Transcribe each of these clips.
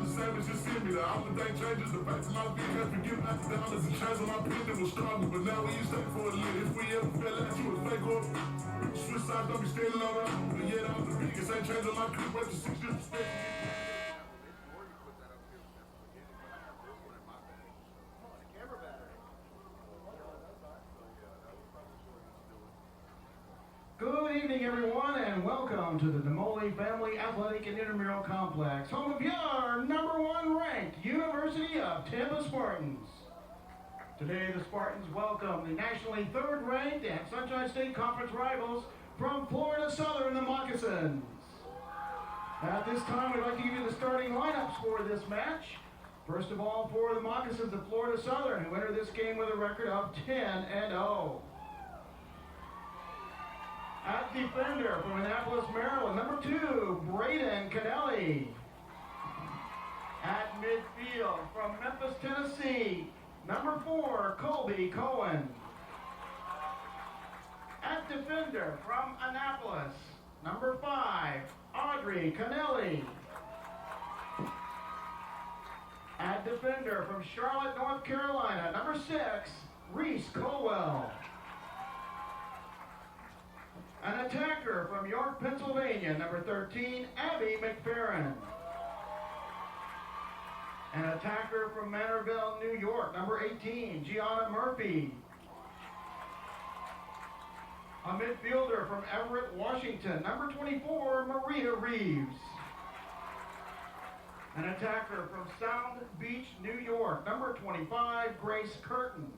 the same as you see me. The only thing changes the fact of my being. Have to give back the dollars and change on my pen that was stronger. But now when you stay for a little, if we ever fell out, you was fake up. Switch sides, don't be standing on that. But yet I was the biggest, ain't changing my clip, wait till 6 years to stay. Good evening, everyone, and welcome to the Demoli Family Athletic and Intramural Complex, home of your #1 ranked University of Tampa Spartans. Today, the Spartans welcome the nationally 3rd ranked and Sunshine State Conference rivals from Florida Southern, the Moccasins. At this time, we'd like to give you the starting lineups for this match. First of all, for the Moccasins of Florida Southern, who enter this game with a record of 10-0. At defender from Annapolis, Maryland, number 2, Braden Canelli. At midfield from Memphis, Tennessee, number 4, Colby Cohen. At defender from Annapolis, number 5, Audrey Canelli. At defender from Charlotte, North Carolina, number 6, Reese Colwell. An attacker from York, Pennsylvania, number 13, Abby McFerrin. An attacker from Manorville, New York, number 18, Gianna Murphy. A midfielder from Everett, Washington, number 24, Maria Reeves. An attacker from Sound Beach, New York, number 25, Grace Curtin.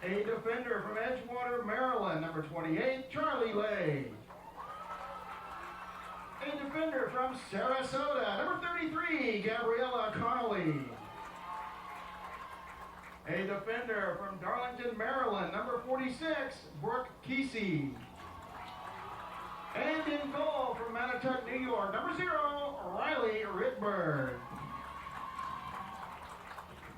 A defender from Edgewater, Maryland, number 28, Charlie Lay. A defender from Sarasota, number 33, Gabriella Connolly. A defender from Darlington, Maryland, number 46, Brooke Kesey. And in goal from Manitowoc, New York, number 0, Riley Ritberg.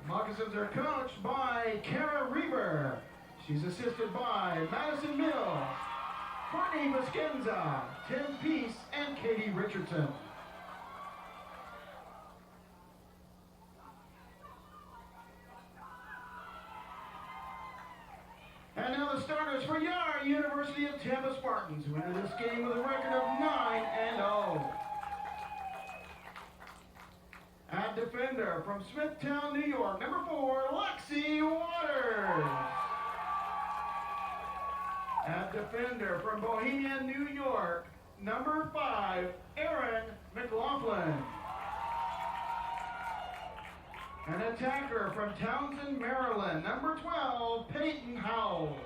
Moccasins are coached by Kara Reber. She's assisted by Madison Mills, Courtney Vasquenza, Tim Peace, and Katie Richardson. And now the starters for your University of Tampa Spartans, who enter this game with a record of 9-0. At defender from Smithtown, New York, number 4, Lexi Waters. At defender from Bohemia, New York, number 5, Aaron McLaughlin. An attacker from Townsend, Maryland, number 12, Peyton Howell.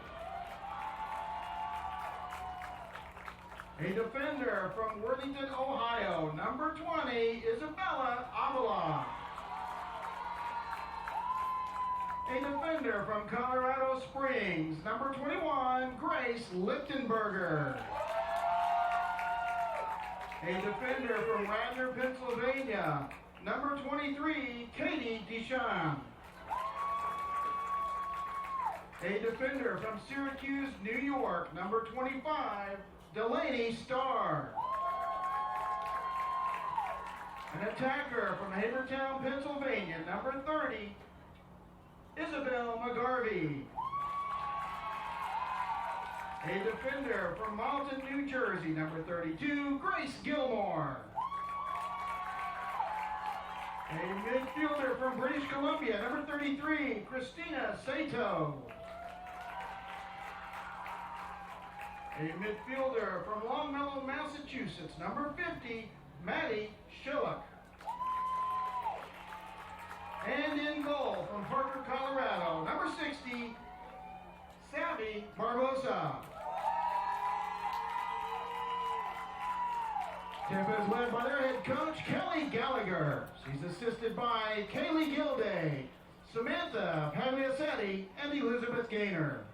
A defender from Worthington, Ohio, number 20, Isabella Avila. A defender from Colorado Springs, number 21, Grace Lichtenberger. A defender from Radnor, Pennsylvania, number 23, Katie Deschamps. A defender from Syracuse, New York, number 25, Delaney Starr. An attacker from Havertown, Pennsylvania, number 30, Isabel McGarvey. A defender from Malton, New Jersey, number 32, Grace Gilmore. A midfielder from British Columbia, number 33, Christina Sato. A midfielder from Longmeadow, Massachusetts, number 50, Maddie Schillock. And in goal from Parker, Colorado, number 60, Savvy Barbosa. Tampa is led by their head coach, Kelly Gallagher. She's assisted by Kaylee Gilday, Samantha Pagliacetti, and Elizabeth Gaynor.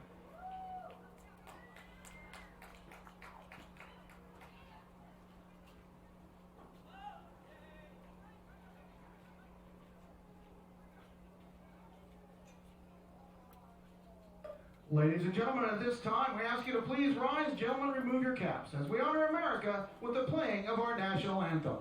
Ladies and gentlemen, at this time, we ask you to please rise. Gentlemen, remove your caps as we honor America with the playing of our national anthem.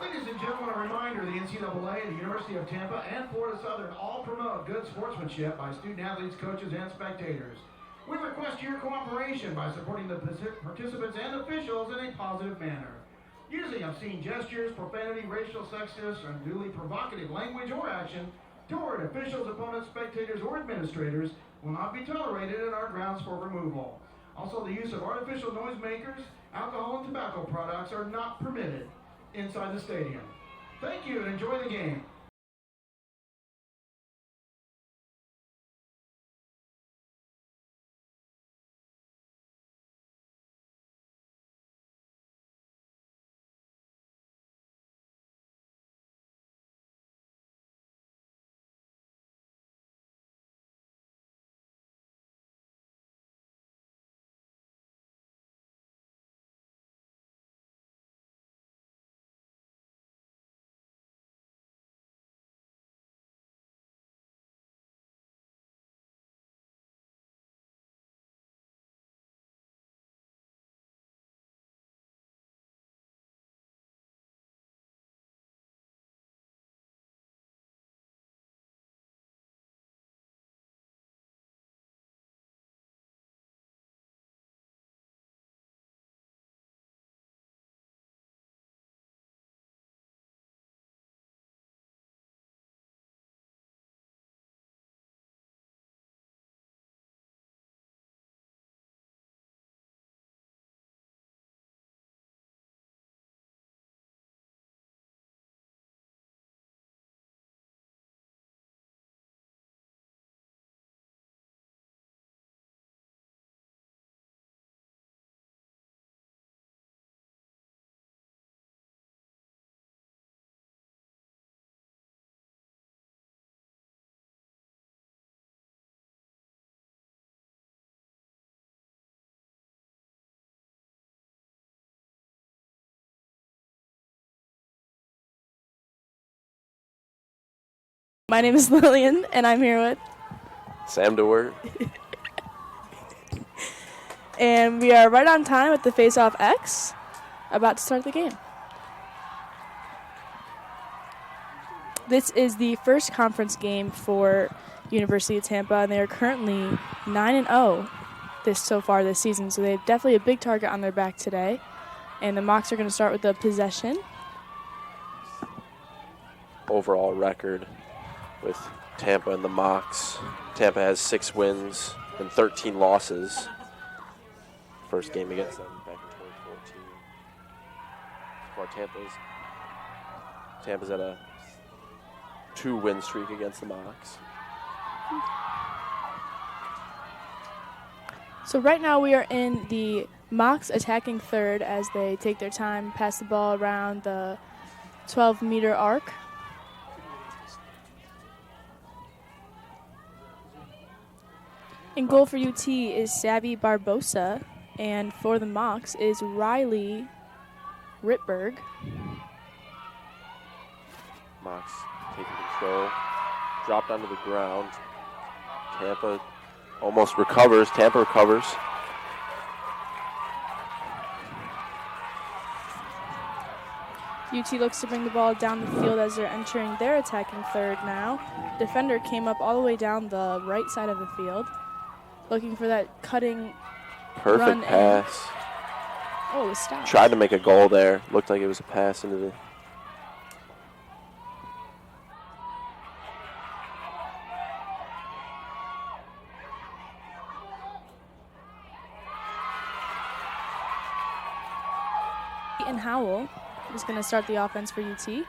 Ladies and gentlemen, a reminder, the NCAA, the University of Tampa, and Florida Southern all promote good sportsmanship by student athletes, coaches, and spectators. We request your cooperation by supporting the participants and officials in a positive manner. Using obscene gestures, profanity, racial, sexist, unduly provocative language or action toward officials, opponents, spectators, or administrators will not be tolerated and are grounds for removal. Also, the use of artificial noisemakers, alcohol, and tobacco products are not permitted inside the stadium. Thank you and enjoy the game. My name is Lillian, and I'm here with Sam DeWert. and we are right on time with the face-off X, about to start the game. This is the first conference game for University of Tampa, and they are currently 9-0 so far this season, so they have definitely a big target on their back today. And the Mocs are going to start with the possession. Overall record with Tampa and the Mocs. Tampa has 6 wins and 13 losses. First game against them back in 2014. Tampa's at a 2-win streak against the Mocs. So right now we are in the Mocs attacking third as they take their time, pass the ball around the 12-meter arc. In goal for UT is Savvy Barbosa, and for the Mocs is Riley Rittberg. Mocs taking control, dropped onto the ground. Tampa almost recovers. Tampa recovers. UT looks to bring the ball down the field as they're entering their attacking third now. Defender came up all the way down the right side of the field, looking for that cutting Perfect run pass. Oh, it was stopped. Tried to make a goal there. Looked like it was a pass into the... And Howell is going to start the offense for UT.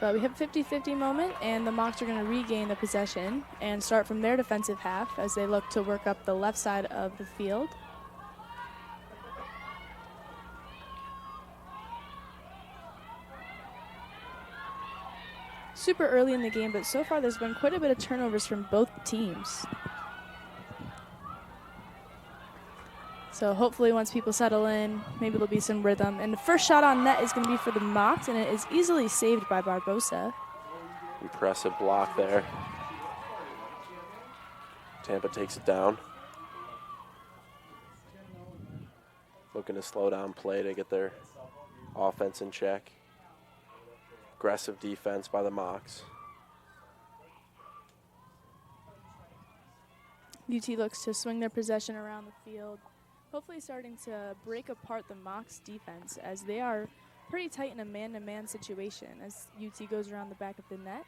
But we have a 50-50 moment, and the Mocs are going to regain the possession and start from their defensive half as they look to work up the left side of the field. Super early in the game, but so far there's been quite a bit of turnovers from both teams. So hopefully once people settle in, maybe there'll be some rhythm. And the first shot on net is going to be for the Mocs, and it is easily saved by Barbosa. Impressive block there. Tampa takes it down. Looking to slow down play to get their offense in check. Aggressive defense by the Mocs. UT looks to swing their possession around the field, hopefully starting to break apart the Mocs defense as they are pretty tight in a man-to-man situation as UT goes around the back of the net.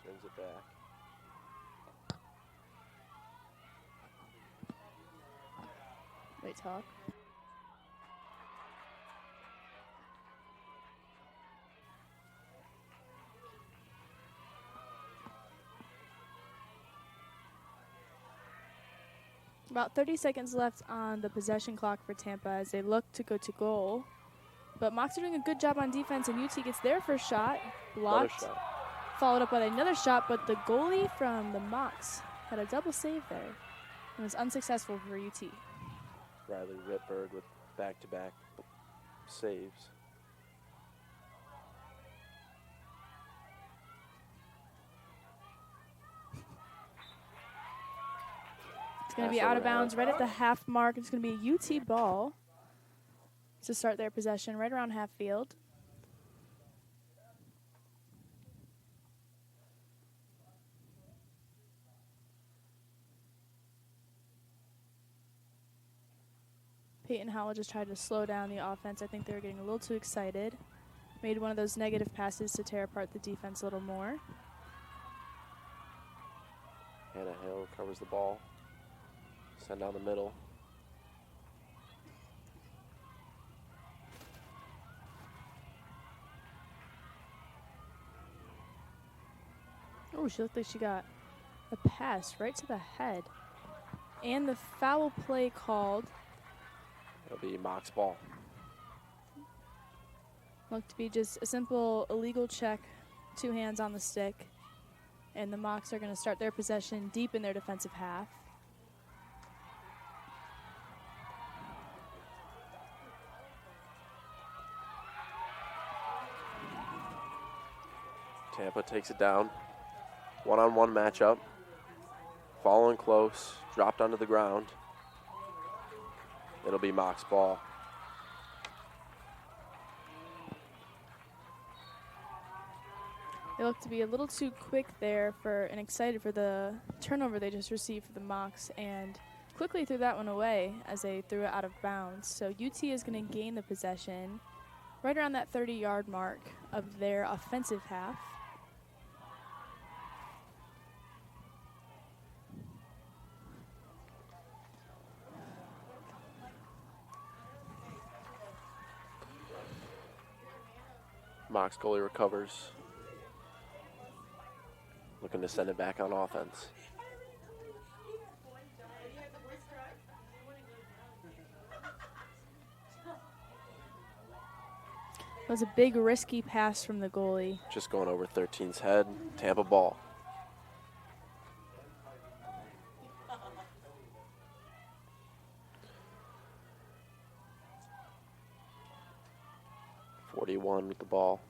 Swings it back. Wait, talk. About 30 seconds left on the possession clock for Tampa as they look to go to goal. But Mocs are doing a good job on defense, and UT gets their first shot, blocked, Another shot. followed up by another shot, but the goalie from the Mocs had a double save there and was unsuccessful for UT. Riley Rittberg with back-to-back saves. It's going to be Pass out of overhead. bounds right at the half mark. It's going to be a UT ball to start their possession right around half field. Peyton Howell just tried to slow down the offense. I think they were getting a little too excited. Made one of those negative passes to tear apart the defense a little more. Hannah Hill covers the ball. Send down the middle. Oh, she looked like she got a pass right to the head. And the foul play called. It'll be Mocs ball. Looked to be just a simple illegal check, 2 hands on the stick. And the Mocs are going to start their possession deep in their defensive half. Tampa takes it down. One-on-one matchup. Following close. Dropped onto the ground. It'll be Mocs ball. They look to be a little too quick there and excited for the turnover they just received for the Mocs, and quickly threw that one away as they threw it out of bounds. So UT is going to gain the possession right around that 30-yard mark of their offensive half. Mocs goalie recovers. Looking to send it back on offense. It was a big, risky pass from the goalie. Just going over 13's head. Tampa ball. .41 with the ball.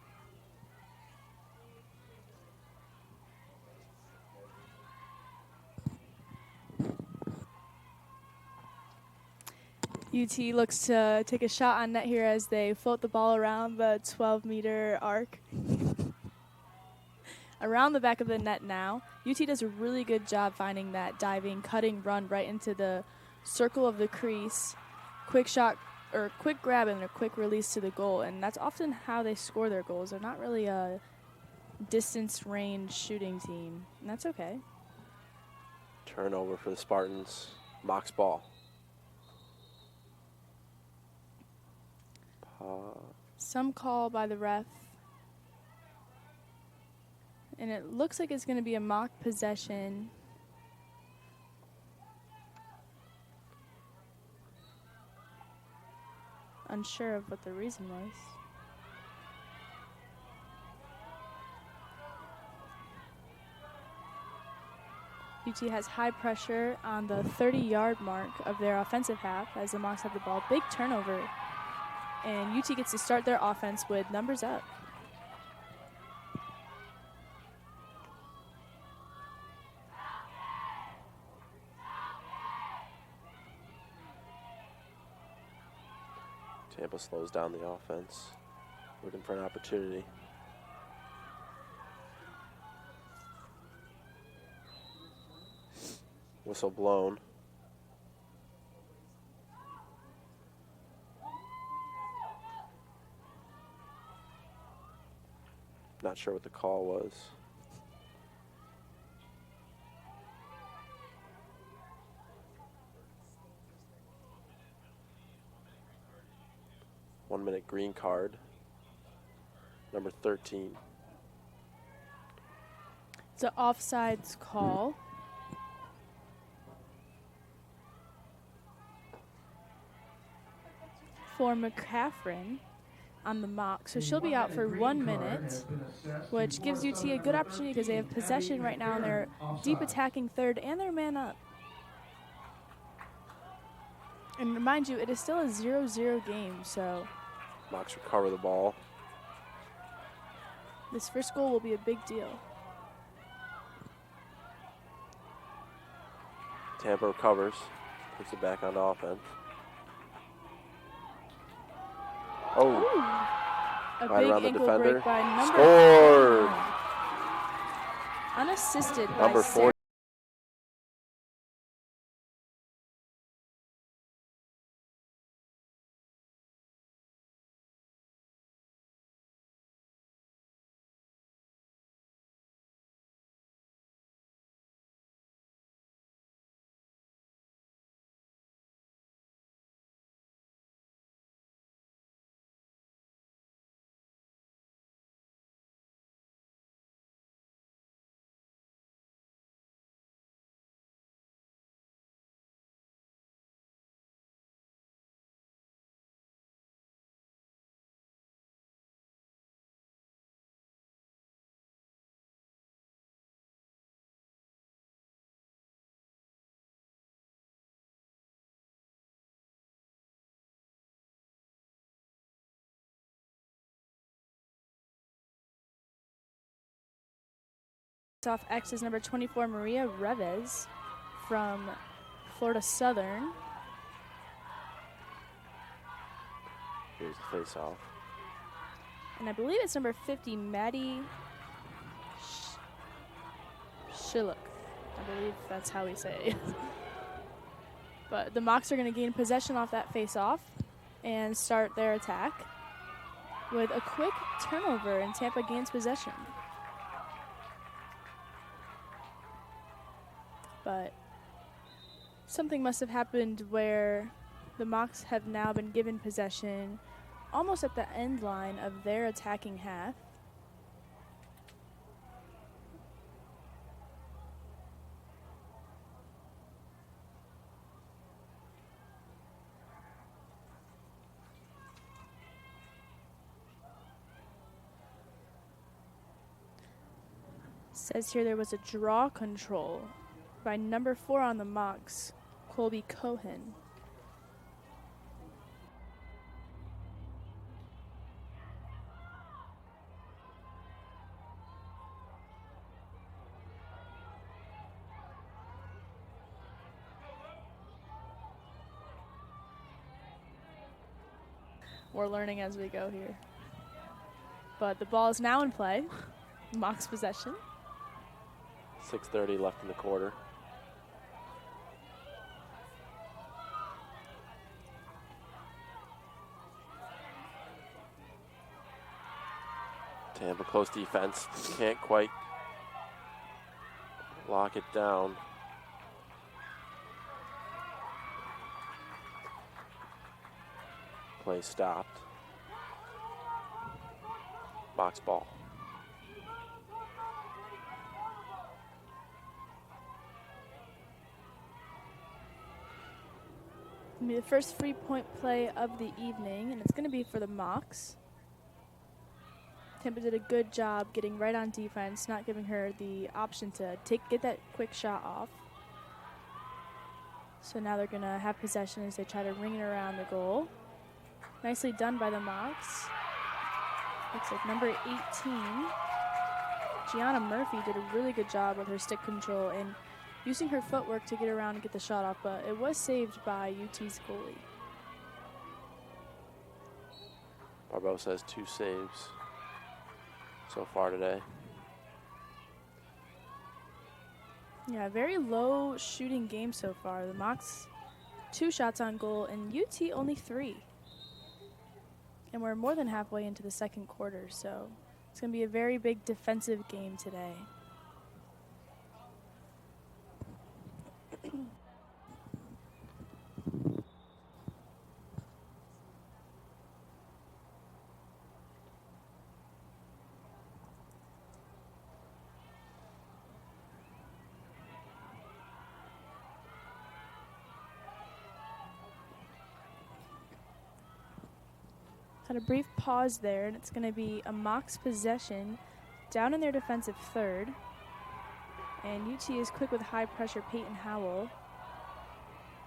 UT looks to take a shot on net here as they float the ball around the 12-meter arc. Around the back of the net now. UT does a really good job finding that diving, cutting run right into the circle of the crease. Quick shot, or quick grab and a quick release to the goal. And that's often how they score their goals. They're not really a distance range shooting team. And that's okay. Turnover for the Spartans. Mox ball. Some call by the ref. And it looks like it's going to be a mock possession. Unsure of what the reason was. UT has high pressure on the 30-yard mark of their offensive half as the Mocs have the ball. Big turnover. And UT gets to start their offense with numbers up. Tampa slows down the offense, looking for an opportunity. Whistle blown. Not sure what the call was. One-minute green card. Number 13. It's an offsides call. For McCaffrin on the mock. So she'll be out for 1 minute, which gives UT a good opportunity because they have possession right now and they're deep attacking third and they're man up. And remind you, it is still a 0-0 game, so Mocs recover the ball. this first goal will be a big deal. Tampa recovers, puts it back on offense. Oh, Ooh, a right big around the ankle defender. break by number Scored! 41. Unassisted by Number Sarah. 40. Off X is number 24, Maria Reves from Florida Southern. Here's the face-off. And I believe it's number 50, Maddie Shillock. I believe that's how we say it. But the Mocs are going to gain possession off that face-off and start their attack with a quick turnover, and Tampa gains possession. But something must have happened where the Mocs have now been given possession almost at the end line of their attacking half. Says here there was a draw control by number 4 on the Mocs, Colby Cohen. We're learning as we go here. But the ball is now in play. Mock's possession. 6:30 left in the quarter. Tampa close defense. Can't quite lock it down. Play stopped. Box ball. Gonna be the first free-point play of the evening, and it's going to be for the Mocs. Tampa did a good job getting right on defense, not giving her the option to get that quick shot off. So now they're going to have possession as they try to ring it around the goal. Nicely done by the Mocs. Looks like number 18, Gianna Murphy, did a really good job with her stick control and using her footwork to get around and get the shot off, but it was saved by UT's goalie. Barbosa has 2 saves so far today. Yeah, very low shooting game so far. The Mocs 2 shots on goal and UT only 3. And we're more than halfway into the second quarter, so it's going to be a very big defensive game today. Had a brief pause there, and it's going to be a Mocs possession down in their defensive third. And UT is quick with high pressure, Peyton Howell.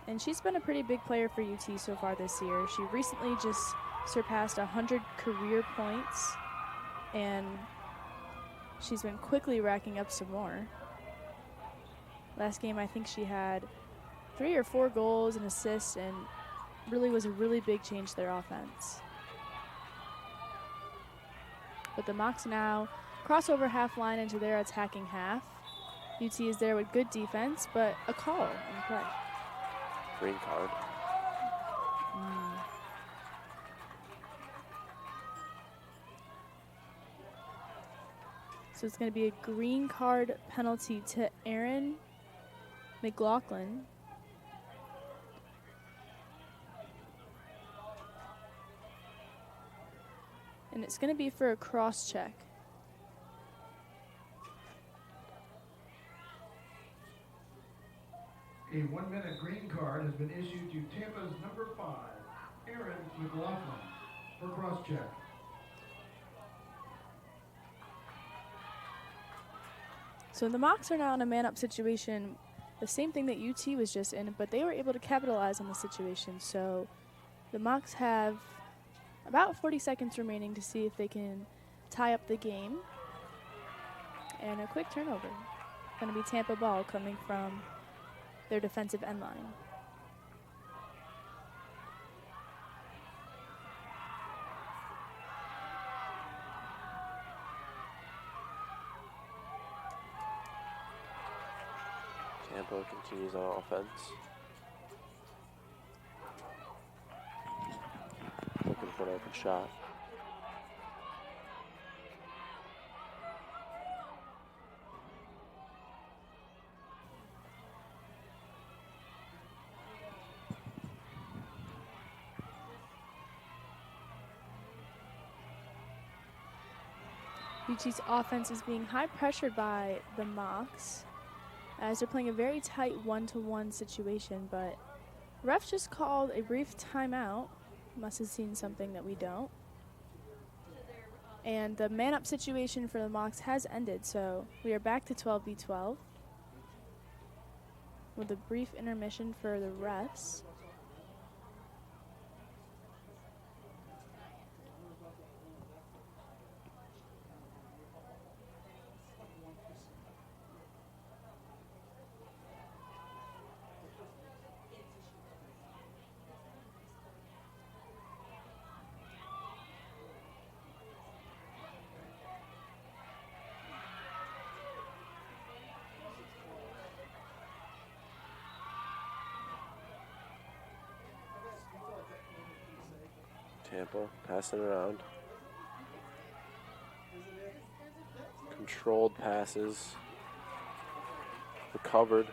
And she's been a pretty big player for UT so far this year. She recently just surpassed 100 career points, and she's been quickly racking up some more. Last game, I think she had 3 or 4 goals and assists, and really was a really big change to their offense. But the Mocs now cross over half line into their attacking half. UT is there with good defense, but a call in play. Green card. So it's going to be a green card penalty to Erin McLaughlin. And it's going to be for a cross check. A 1-minute green card has been issued to Tampa's number 5, Erin McLaughlin, for cross-check. So the Mocs are now in a man-up situation, the same thing that UT was just in, but they were able to capitalize on the situation. So the Mocs have about 40 seconds remaining to see if they can tie up the game. And a quick turnover. Going to be Tampa ball coming from their defensive end line. Tampa continues on offense. Looking for an open shot. UT's offense is being high pressured by the Mocs as they're playing a very tight 1-to-1 situation, but ref just called a brief timeout. Must have seen something that we don't. And the man-up situation for the Mocs has ended, so we are back to 12v12 with a brief intermission for the refs. Tampa passing around. Controlled passes. Recovered.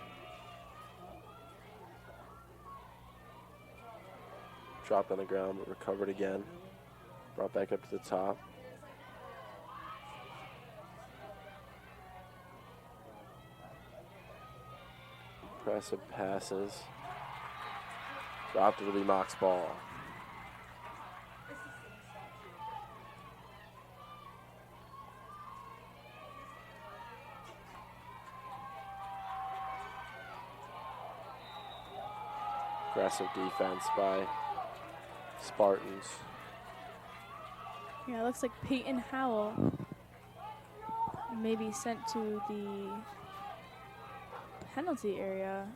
Dropped on the ground, but recovered again. Brought back up to the top. Impressive passes. Dropped to the Mox ball. Aggressive defense by Spartans. Yeah, it looks like Peyton Howell may be sent to the penalty area.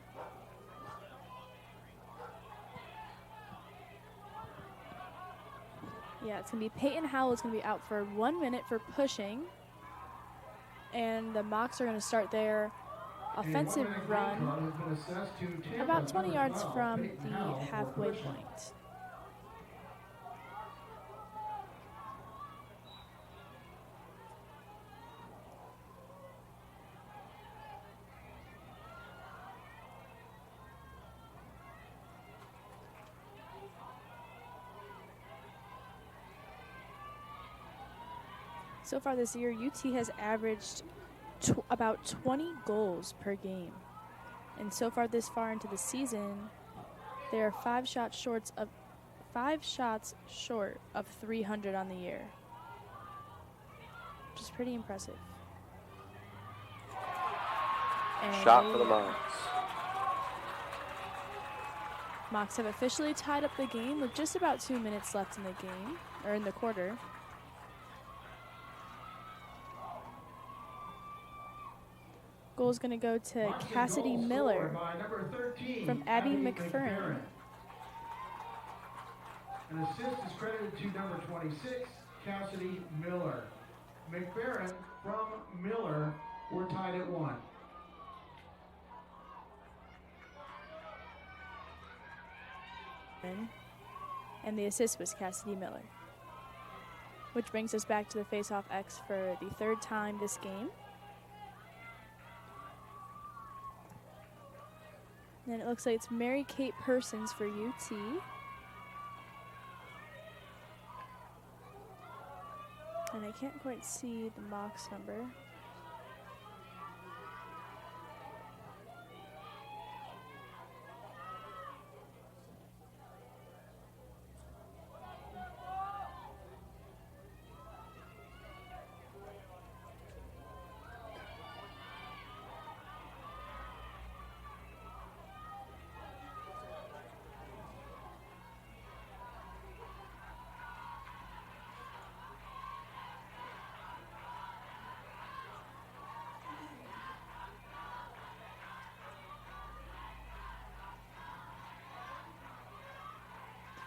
Yeah, it's going to be Peyton Howell is going to be out for 1 minute for pushing. And the Mocs are going to start their offensive run about 20 yards from the halfway point. So far this year, UT has averaged about 20 goals per game. And so far this far into the season, they are 5 shots short of 300 on the year, which is pretty impressive. And shot for the Mocs. Mocs have officially tied up the game with just about 2 minutes left in the game, or in the quarter. Goal is going to go to Cassidy Miller from Abby McFerrin. An assist is credited to number 26, Cassidy Miller. McFerrin from Miller were tied at 1. And the assist was Cassidy Miller. Which brings us back to the face-off X for the 3rd time this game. And it looks like it's Mary Kate Persons for UT. And I can't quite see the Mocs number.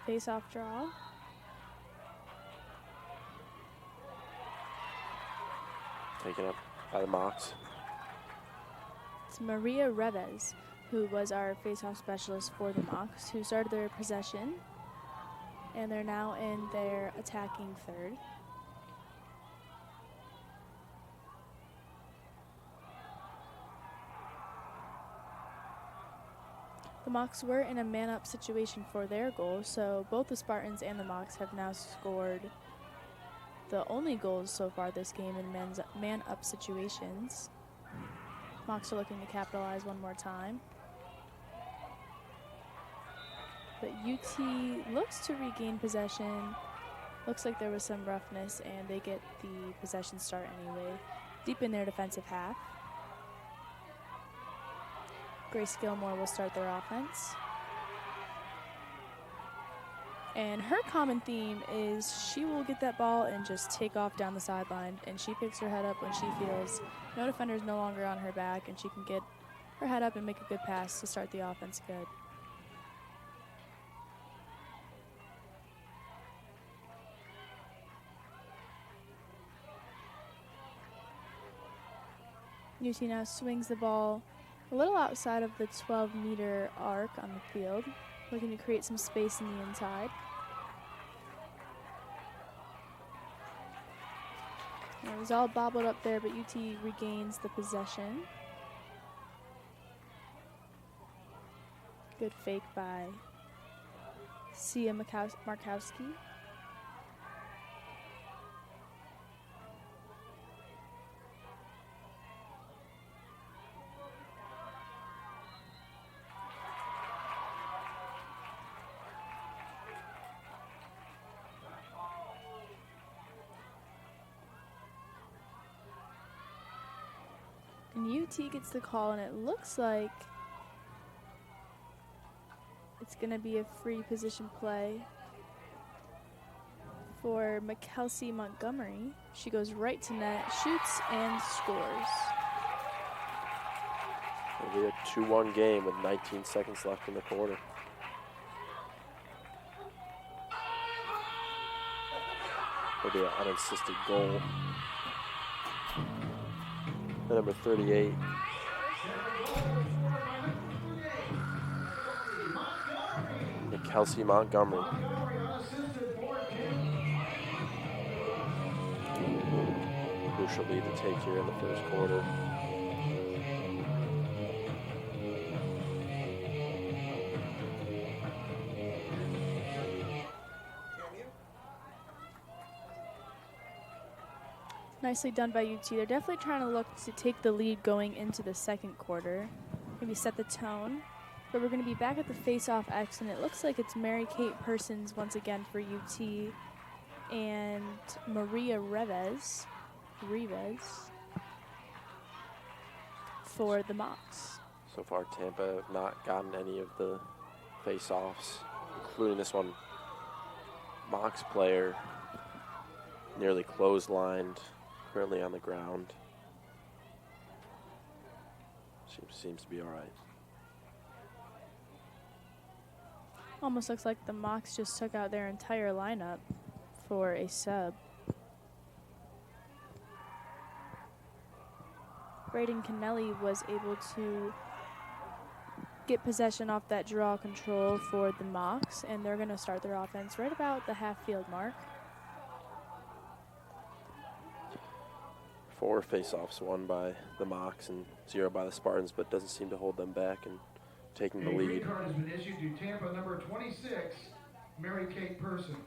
Face-off draw. Taken up by the Mocs. It's Maria Reves, who was our face-off specialist for the Mocs, who started their possession. And they're now in their attacking third. The Mocs were in a man-up situation for their goal, so both the Spartans and the Mocs have now scored the only goals so far this game in man-up situations. Mocs are looking to capitalize one more time. But UT looks to regain possession. Looks like there was some roughness, and they get the possession start anyway, deep in their defensive half. Grace Gilmore will start their offense. And her common theme is she will get that ball and just take off down the sideline, and she picks her head up when she feels no defender is no longer on her back, and she can get her head up and make a good pass to start the offense good. UT now swings the ball a little outside of the 12-meter arc on the field, looking to create some space in the inside. It was all bobbled up there, but UT regains the possession. Good fake by Sia Markowski. And UT gets the call, and it looks like it's going to be a free position play for Kelsey Montgomery. She goes right to net, shoots, and scores. It'll be a 2-1 game with 19 seconds left in the quarter. It'll be an unassisted goal. The number 38. Kelsey Montgomery. Crucial lead to take here in the first quarter. Nicely done by UT. They're definitely trying to look to take the lead going into the second quarter. Maybe set the tone. But we're going to be back at the face-off X, and it looks like it's Mary-Kate Persons once again for UT and Maria Reves for the Mocs. So far, Tampa have not gotten any of the face-offs, including this one. Mocs player nearly clotheslined, currently on the ground. Seems to be all right. Almost looks like the Mocs just took out their entire lineup for a sub. Braden Kennelly was able to get possession off that draw control for the Mocs, and they're going to start their offense right about the half-field mark. 4 face-offs won by the Mocs and 0 by the Spartans, but doesn't seem to hold them back and taking the lead. A green card has been issued to Tampa number 26, Mary-Kate Person.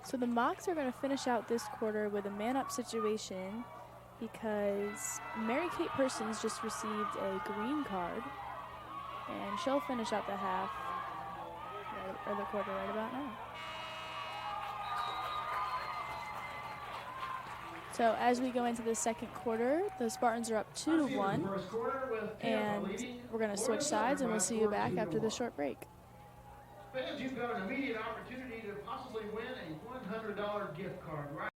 So the Mocs are going to finish out this quarter with a man-up situation because Mary-Kate Persons just received a green card, and she'll finish out the half, or the quarter right about now. So as we go into the second quarter, the Spartans are up 2-1, and we're going to switch sides, and we'll see you back after the short break. Fans, you've got an immediate opportunity to possibly win a $100 gift card, right?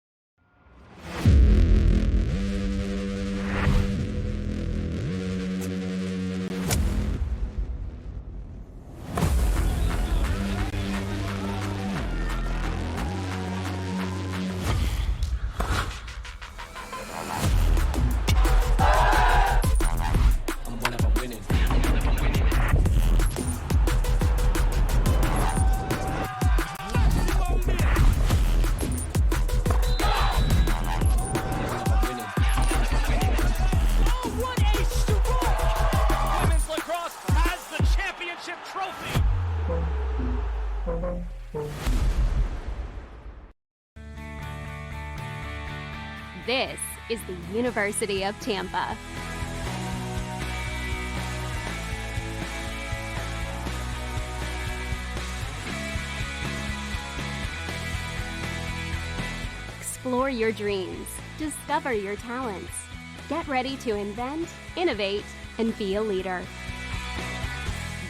This is the University of Tampa. Explore your dreams, discover your talents. Get ready to invent, innovate, and be a leader.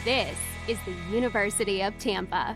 This is the University of Tampa.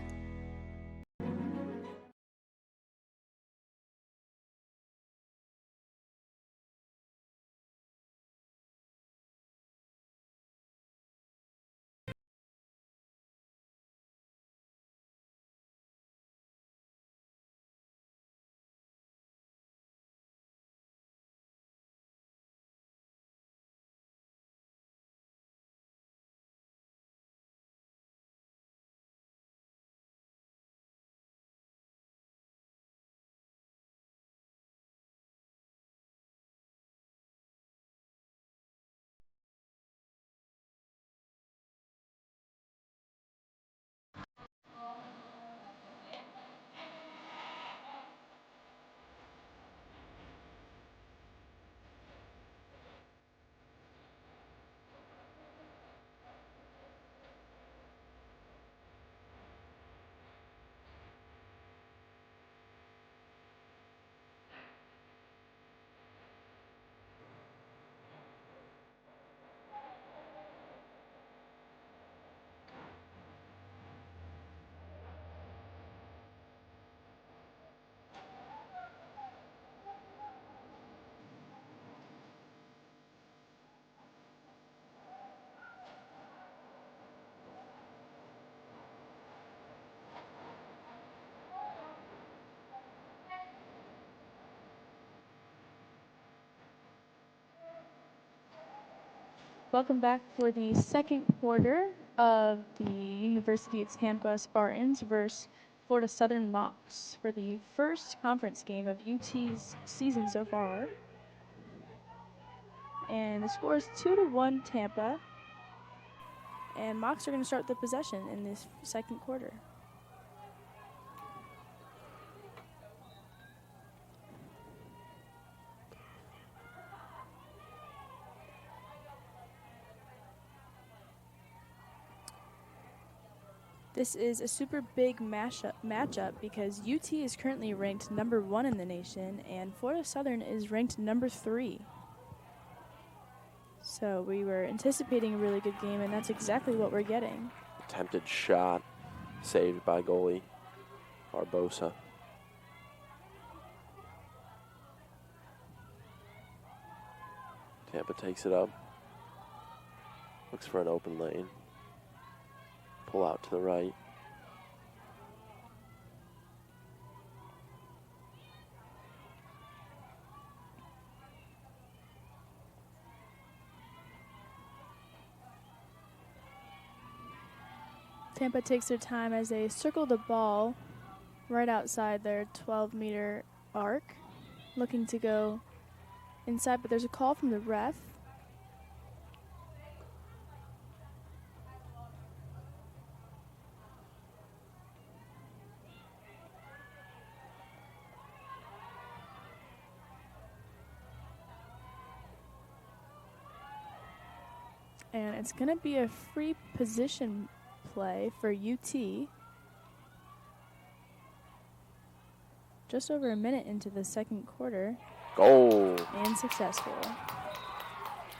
Welcome back for the second quarter of the University of Tampa Spartans versus Florida Southern Mocs for the first conference game of UT's season so far. And the score is 2-1 Tampa. And Mocs are going to start the possession in this second quarter. This is a super big matchup because UT is currently ranked number 1 in the nation and Florida Southern is ranked number 3. So we were anticipating a really good game, and that's exactly what we're getting. Attempted shot saved by goalie Barbosa. Tampa takes it up. Looks for an open lane. Pull out to the right. Tampa takes their time as they circle the ball right outside their 12-meter arc, looking to go inside, but there's a call from the ref. And it's going to be a free position play for UT. Just over a minute into the second quarter. Goal. And successful.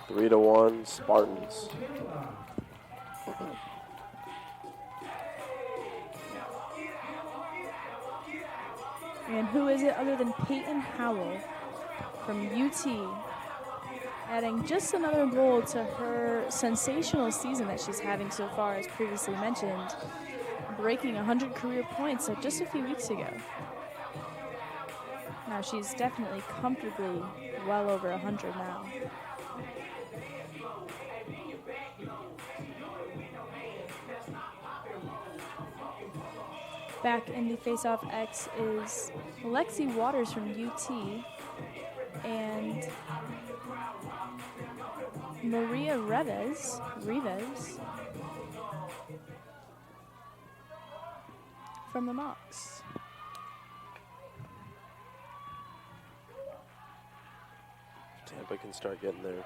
3-1 Spartans. And who is it other than Peyton Howell from UT, adding just another goal to her sensational season that she's having so far, as previously mentioned, breaking 100 career points just a few weeks ago. Now she's definitely comfortably well over 100 now. Back in the face-off X is Lexi Waters from UT and Maria Reves from the Mocs. Tampa can start getting the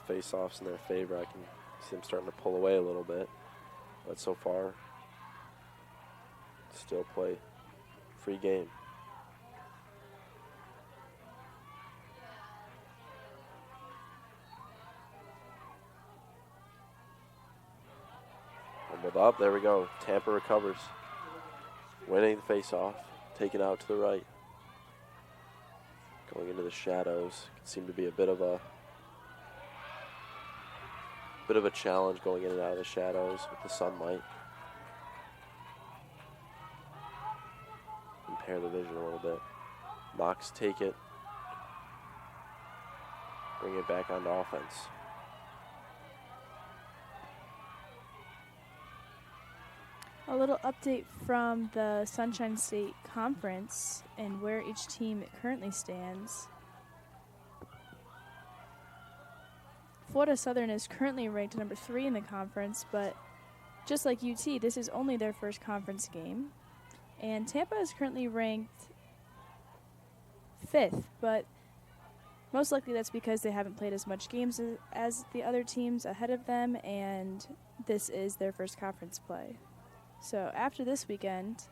face-offs in their favor. I can see them starting to pull away a little bit, but so far, still play free game. Fumbled up, there we go. Tampa recovers. Winning the face-off, taken out to the right. Going into the shadows. It seemed to be a bit of a challenge going in and out of the shadows with the sunlight. Impair the vision a little bit. Mocs take it. Bring it back onto offense. A little update from the Sunshine State Conference and where each team currently stands. Florida Southern is currently ranked number 3 in the conference, but just like UT, this is only their first conference game. And Tampa is currently ranked 5th, but most likely that's because they haven't played as much games as the other teams ahead of them, and this is their first conference play. So after this weekend,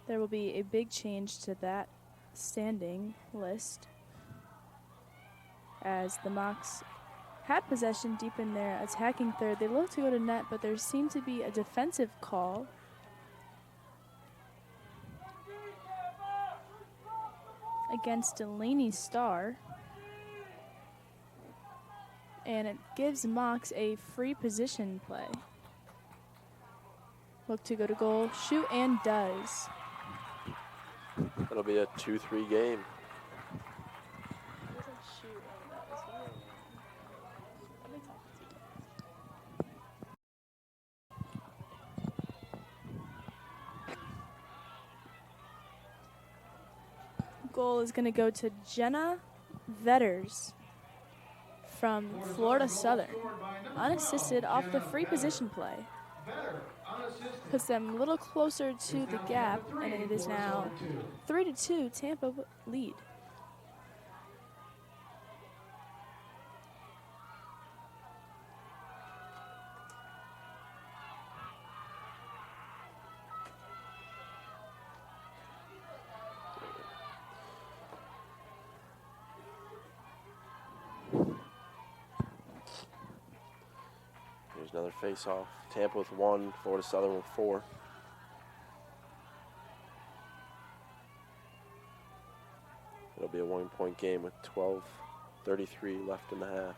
there will be a big change to that standing list, as the Mocs had possession deep in their attacking third. They looked to go to net, but there seemed to be a defensive call. Against Delaney Starr. And it gives Mocs a free position play. Look to go to goal, shoot, and does. That'll be a 2-3 game. field goal is going to go to Jenna Vetters from Florida Southern. Unassisted off the free position play. Puts them a little closer to the gap, and it is now 3-2 Tampa lead. Here's another face-off. Tampa with 1, Florida Southern with 4. It'll be a 1-point game with 12:33 left in the half.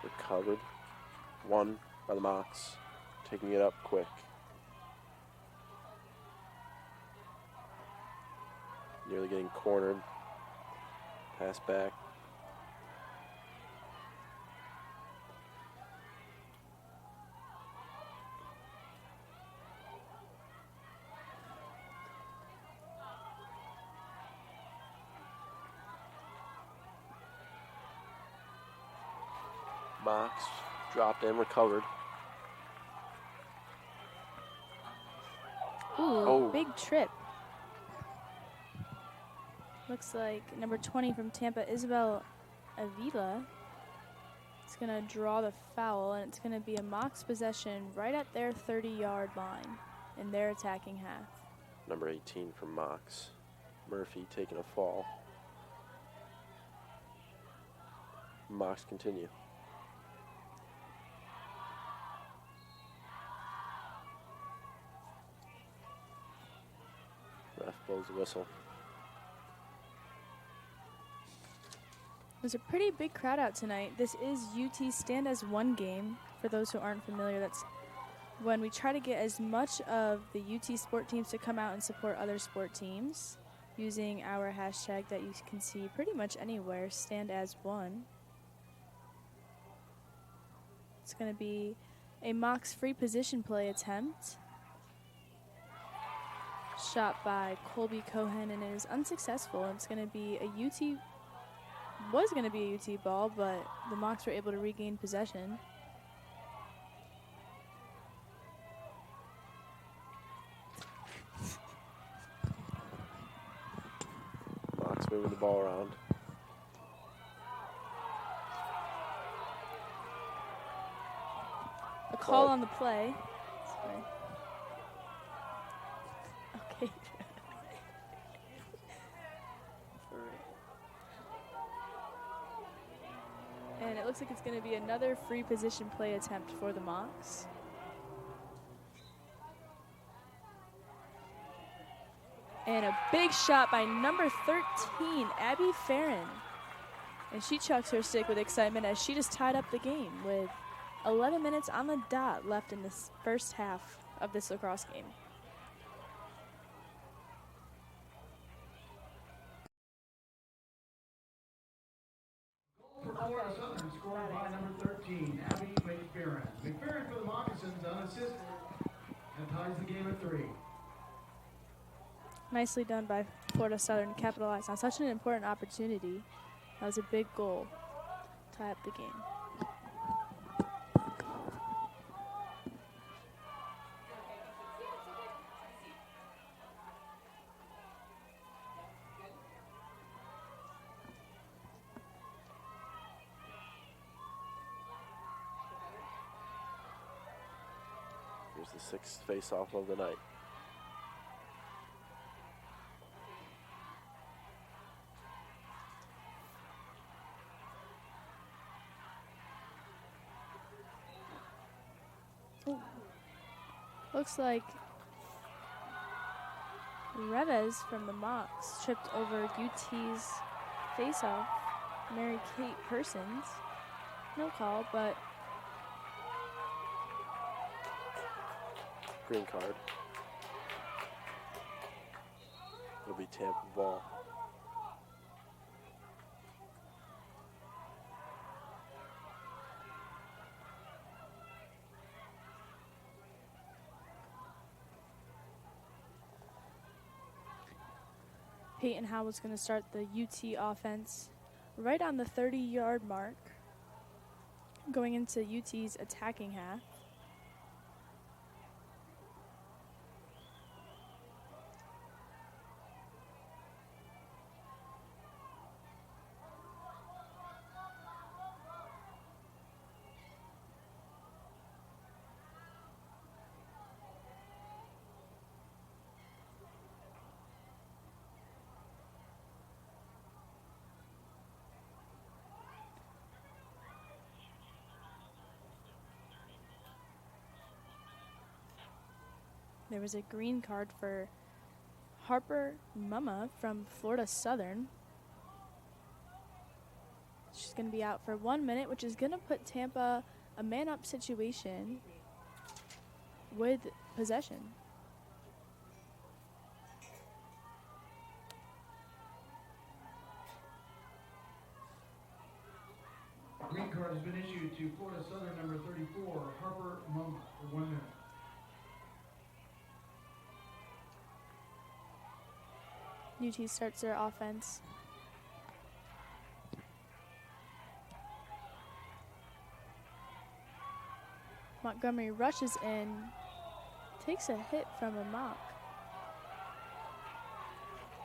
Recovered. 1 by the Mocs, taking it up quick. Nearly getting cornered. Pass back. Mocs dropped in, recovered. Ooh, big trip. Looks like number 20 from Tampa, Isabel Avila, is going to draw the foul, and it's going to be a Mocs possession right at their 30-yard line in their attacking half. Number 18 from Mocs, Murphy taking a fall. Mocs continue. Ref blows the whistle. There's a pretty big crowd out tonight. This is UT Stand as One game. For those who aren't familiar, that's when we try to get as much of the UT sport teams to come out and support other sport teams using our hashtag that you can see pretty much anywhere, Stand as One. It's going to be a Mocs free position play attempt. Shot by Colby Cohen, and it is unsuccessful. It's going to be a UT ball, but the Mocs were able to regain possession. Mocs moving the ball around. A call on the play. Sorry. Okay. And it looks like it's going to be another free position play attempt for the Mocs. And a big shot by number 13, Abby Farron. And she chucks her stick with excitement as she just tied up the game with 11 minutes on the dot left in this first half of this lacrosse game. For Florida Southern, scored by number 13, Abby McFerrin. McFerrin for the Moccasins, unassisted, and ties the game at 3. Nicely done by Florida Southern to capitalize on such an important opportunity. That was a big goal. Tie up the game. Here's the 6th face-off of the night. Looks like Reves from the Mocs tripped over UT's face-off, Mary Kate Persons. No call, but Green card. It'll be Tampa ball. Peyton Howell's going to start the UT offense right on the 30-yard mark, going into UT's attacking half. There was a green card for Harper Mumma from Florida Southern. She's going to be out for 1 minute, which is going to put Tampa a man-up situation with possession. Green card has been issued to Florida Southern number 34, Harper Mumma, for 1 minute. UT starts their offense. Montgomery rushes in, takes a hit from a mock.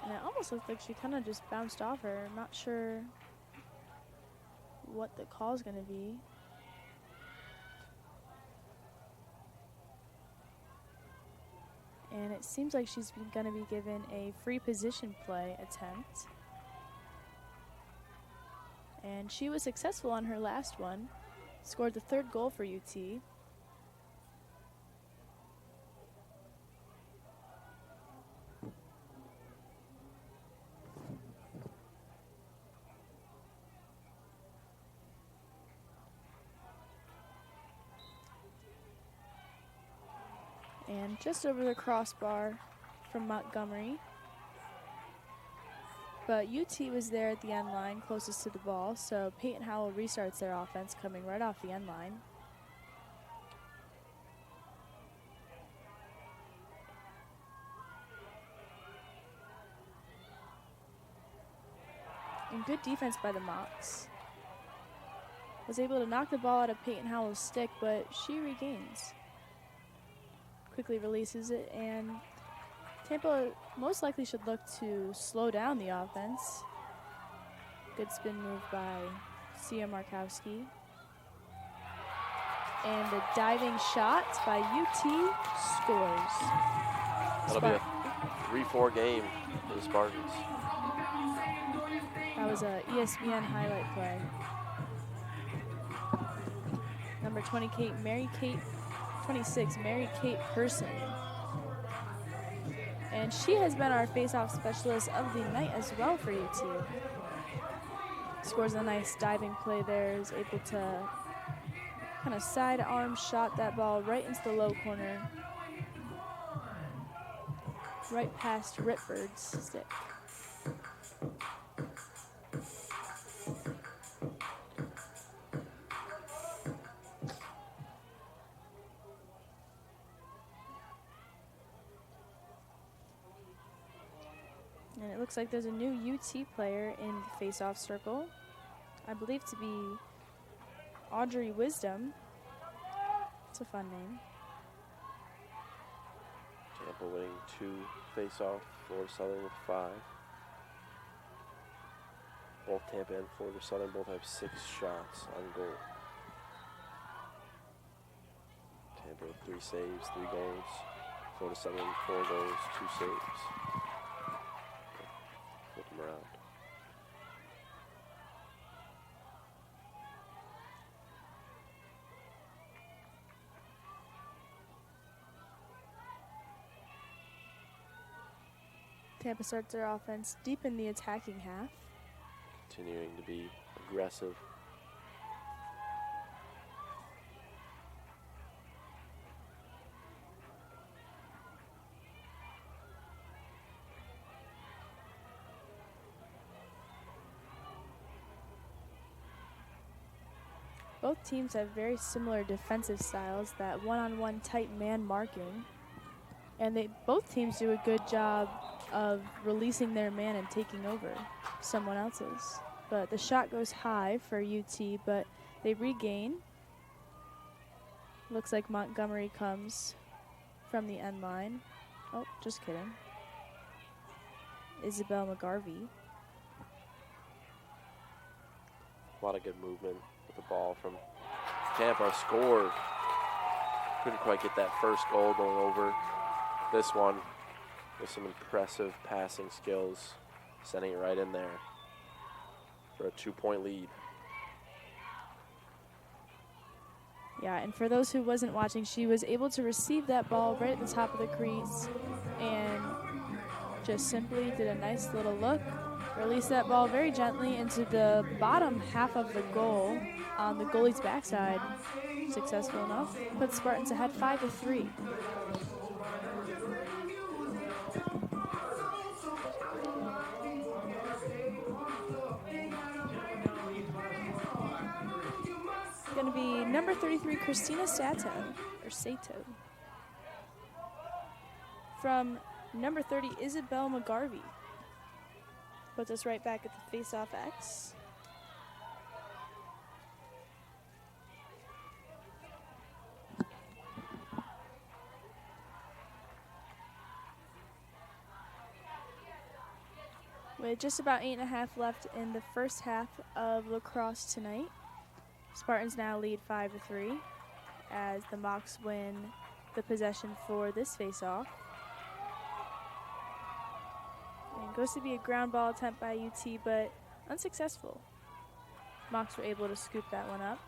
And it almost looked like she kind of just bounced off her. Not sure what the call is going to be. And it seems like she's going to be given a free position play attempt. And she was successful on her last one. Scored the 3rd goal for UT. And just over the crossbar from Montgomery. But UT was there at the end line, closest to the ball, so Peyton Howell restarts their offense coming right off the end line. And good defense by the Mocs. Was able to knock the ball out of Peyton Howell's stick, but she regains. Quickly releases it, and Tampa most likely should look to slow down the offense. Good spin move by Sia Markowski. And a diving shot by UT scores. That'll be a 3-4 game for the Spartans. That was a ESPN highlight play. Number 26, Mary Kate Person. And she has been our face-off specialist of the night as well for UT. Scores a nice diving play there, is able to kind of sidearm shot that ball right into the low corner. Right past Ritford's stick. And it looks like there's a new UT player in the face-off circle. I believe to be Audrey Wisdom. It's a fun name. Tampa winning 2 face-off, Florida Southern with 5. Both Tampa and Florida Southern both have 6 shots on goal. Tampa with 3 saves, 3 goals. Florida Southern 4 goals, 2 saves. Flip them around. Tampa starts their offense deep in the attacking half. Continuing to be aggressive. Both teams have very similar defensive styles, that one-on-one tight man marking. And both teams do a good job of releasing their man and taking over someone else's. But the shot goes high for UT, but they regain. Looks like Montgomery comes from the end line. Oh, just kidding. Isabel McGarvey. A lot of good movement with the ball from Tampa. Score. Couldn't quite get that first goal going over. This one with some impressive passing skills, sending it right in there for a 2-point lead. Yeah, and for those who wasn't watching, she was able to receive that ball right at the top of the crease and just simply did a nice little look, released that ball very gently into the bottom half of the goal on the goalie's backside. Successful enough. Put Spartans ahead 5-3. Going to be number 33, Christina Sato. From number 30, Isabel McGarvey. Puts us right back at the face-off X. With just about 8.5 left in the first half of lacrosse tonight. Spartans now lead 5-3 as the Mocs win the possession for this face-off. And goes to be a ground ball attempt by UT, but unsuccessful. Mocs were able to scoop that one up.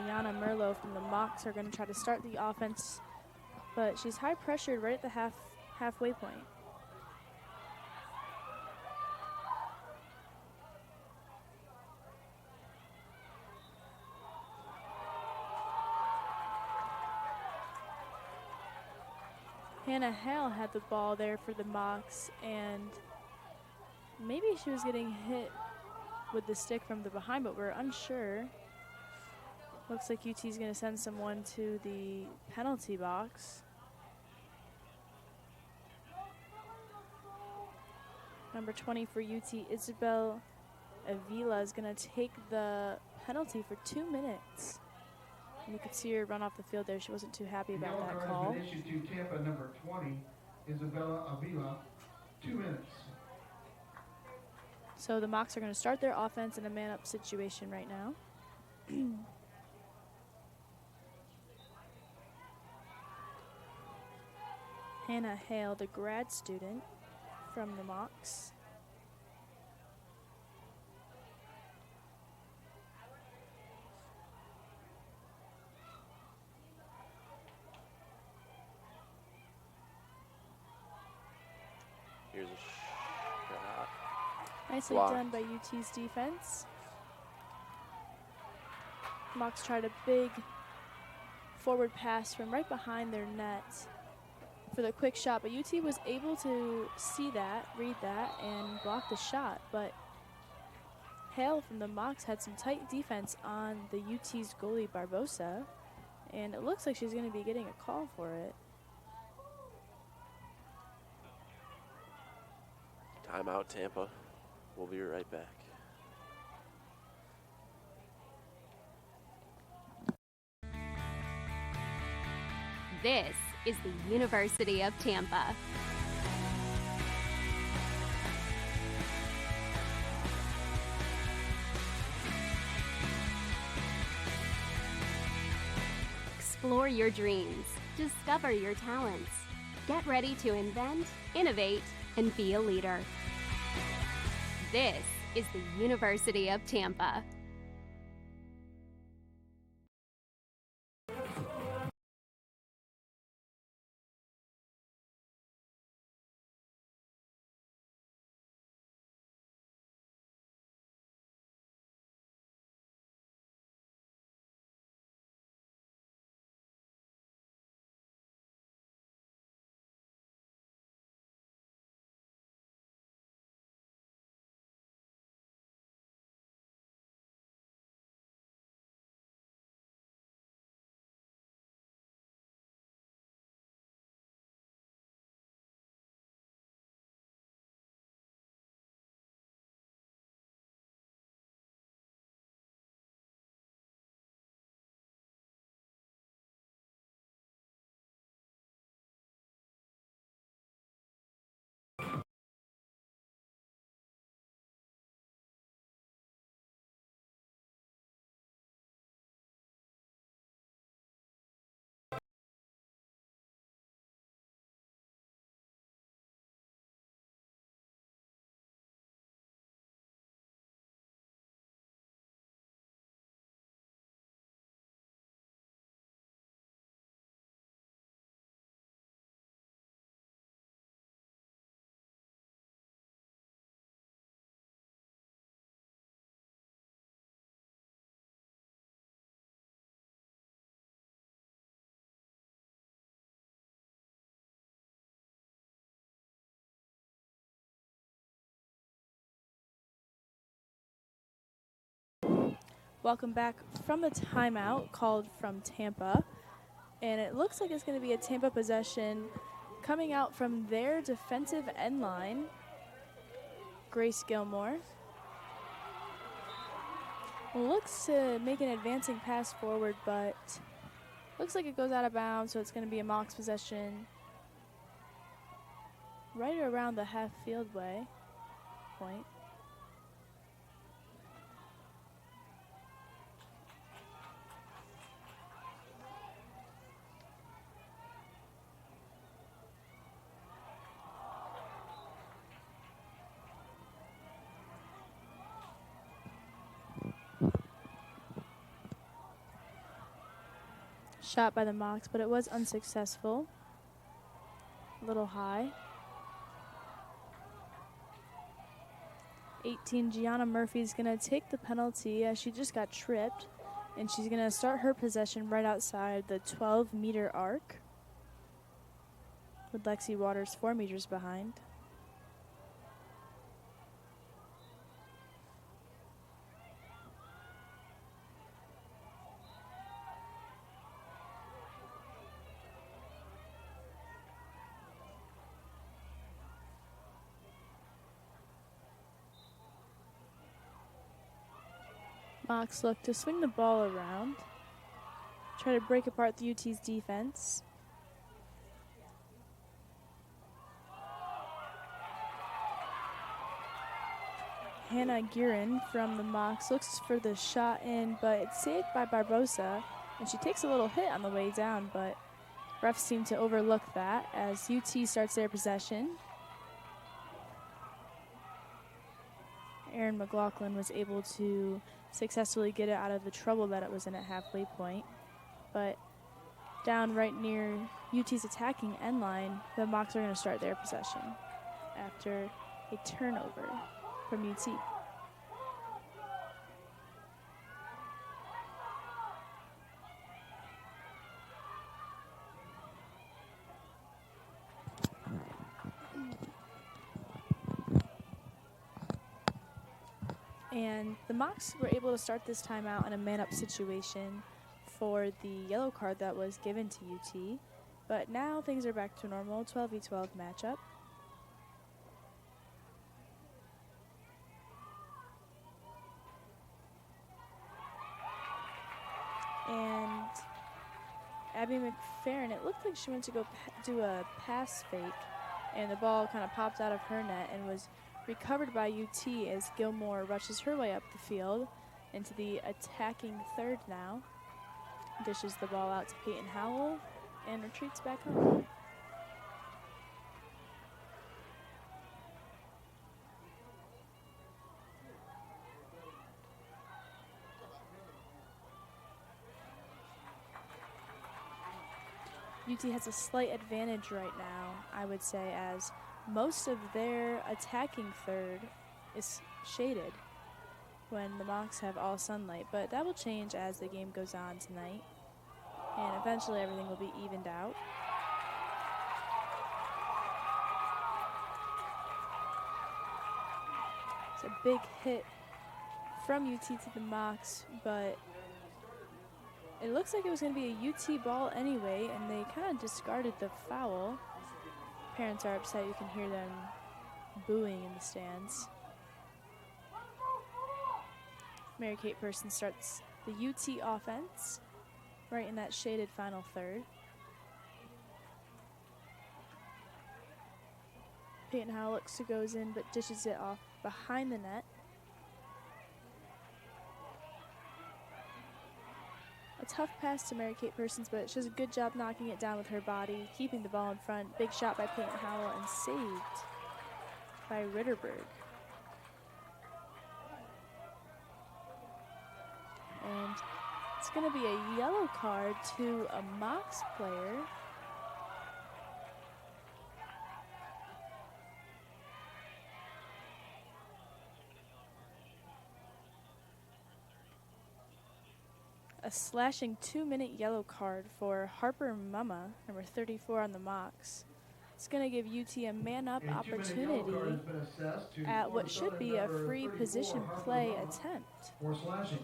Liana Merlot from the Mocs are going to try to start the offense, but she's high pressured right at the halfway point. Hannah Hale had the ball there for the Mocs, and maybe she was getting hit with the stick from the behind, but we're unsure. Looks like UT's going to send someone to the penalty box. Number 20 for UT, Isabel Avila, is going to take the penalty for 2 minutes. And you could see her run off the field there. She wasn't too happy about that call. Yellow card has been issued to Tampa number 20, Isabella Avila, 2 minutes. So the Mocs are going to start their offense in a man-up situation right now. Hannah Hale, the grad student from the Mocs. Here's a shot. Nicely Blocked. done by UT's defense. Mocs tried a big forward pass from right behind their net for the quick shot, but UT was able to see that, read that, and block the shot. But Hale from the Mocs had some tight defense on the UT's goalie Barbosa, and it looks like she's going to be getting a call for it. Timeout, Tampa. We'll be right back. This is the University of Tampa. Explore your dreams. Discover your talents. Get ready to invent, innovate, and be a leader. This is the University of Tampa. Welcome back from the timeout called from Tampa. And it looks like it's going to be a Tampa possession coming out from their defensive end line. Grace Gilmore looks to make an advancing pass forward, but looks like it goes out of bounds, so it's going to be a Mocs possession right around the half field way point. Shot by the Mocs, but it was unsuccessful. A little high. 18, Gianna Murphy's going to take the penalty as she just got tripped, and she's going to start her possession right outside the 12-meter arc, with Lexi Waters 4 meters behind. Mocs look to swing the ball around, try to break apart the UT's defense. Hannah Guerin from the Mocs looks for the shot in, but it's saved by Barbosa, and she takes a little hit on the way down, but refs seem to overlook that as UT starts their possession. Erin McLaughlin was able to successfully get it out of the trouble that it was in at halfway point. But down right near UT's attacking end line, the Mocs are going to start their possession after a turnover from UT. And the Mocs were able to start this timeout in a man-up situation for the yellow card that was given to UT. But now things are back to normal, 12v12 matchup. And Abby McFerrin, it looked like she went to go do a pass fake, and the ball kind of popped out of her net and was recovered by UT as Gilmore rushes her way up the field into the attacking third now. Dishes the ball out to Peyton Howell and retreats back home. UT has a slight advantage right now, I would say, as most of their attacking third is shaded when the Mocs have all sunlight, but that will change as the game goes on tonight, and eventually everything will be evened out. It's a big hit from UT to the Mocs, but it looks like it was going to be a UT ball anyway, and they kind of discarded the foul. Parents are upset. You can hear them booing in the stands. Mary Kate Person starts the UT offense right in that shaded final third. Peyton Howell looks to goes in but dishes it off behind the net. A tough pass to Mary Kate Persons, but she does a good job knocking it down with her body, keeping the ball in front. Big shot by Peyton Howell and saved by Ritterberg. And it's going to be a yellow card to a Mocs player. A slashing 2-minute yellow card for Harper Mumma, number 34 on the Mocs. It's going to give UT a man-up opportunity at what should be a free position play attempt. For slashing.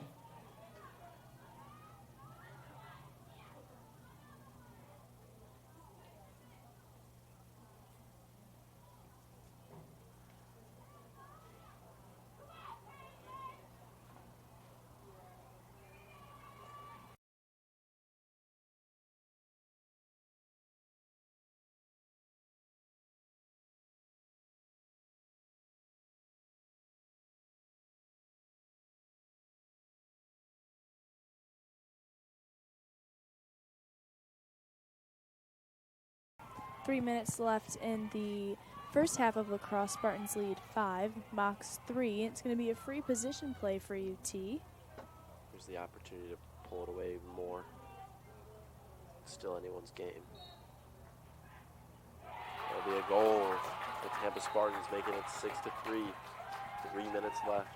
3 minutes left in the first half of Lacrosse. Spartans lead 5, Mocs 3. It's going to be a free position play for UT. Here's the opportunity to pull it away even more. Still anyone's game. There'll be a goal. The Tampa Spartans making it 6-3. 3 minutes left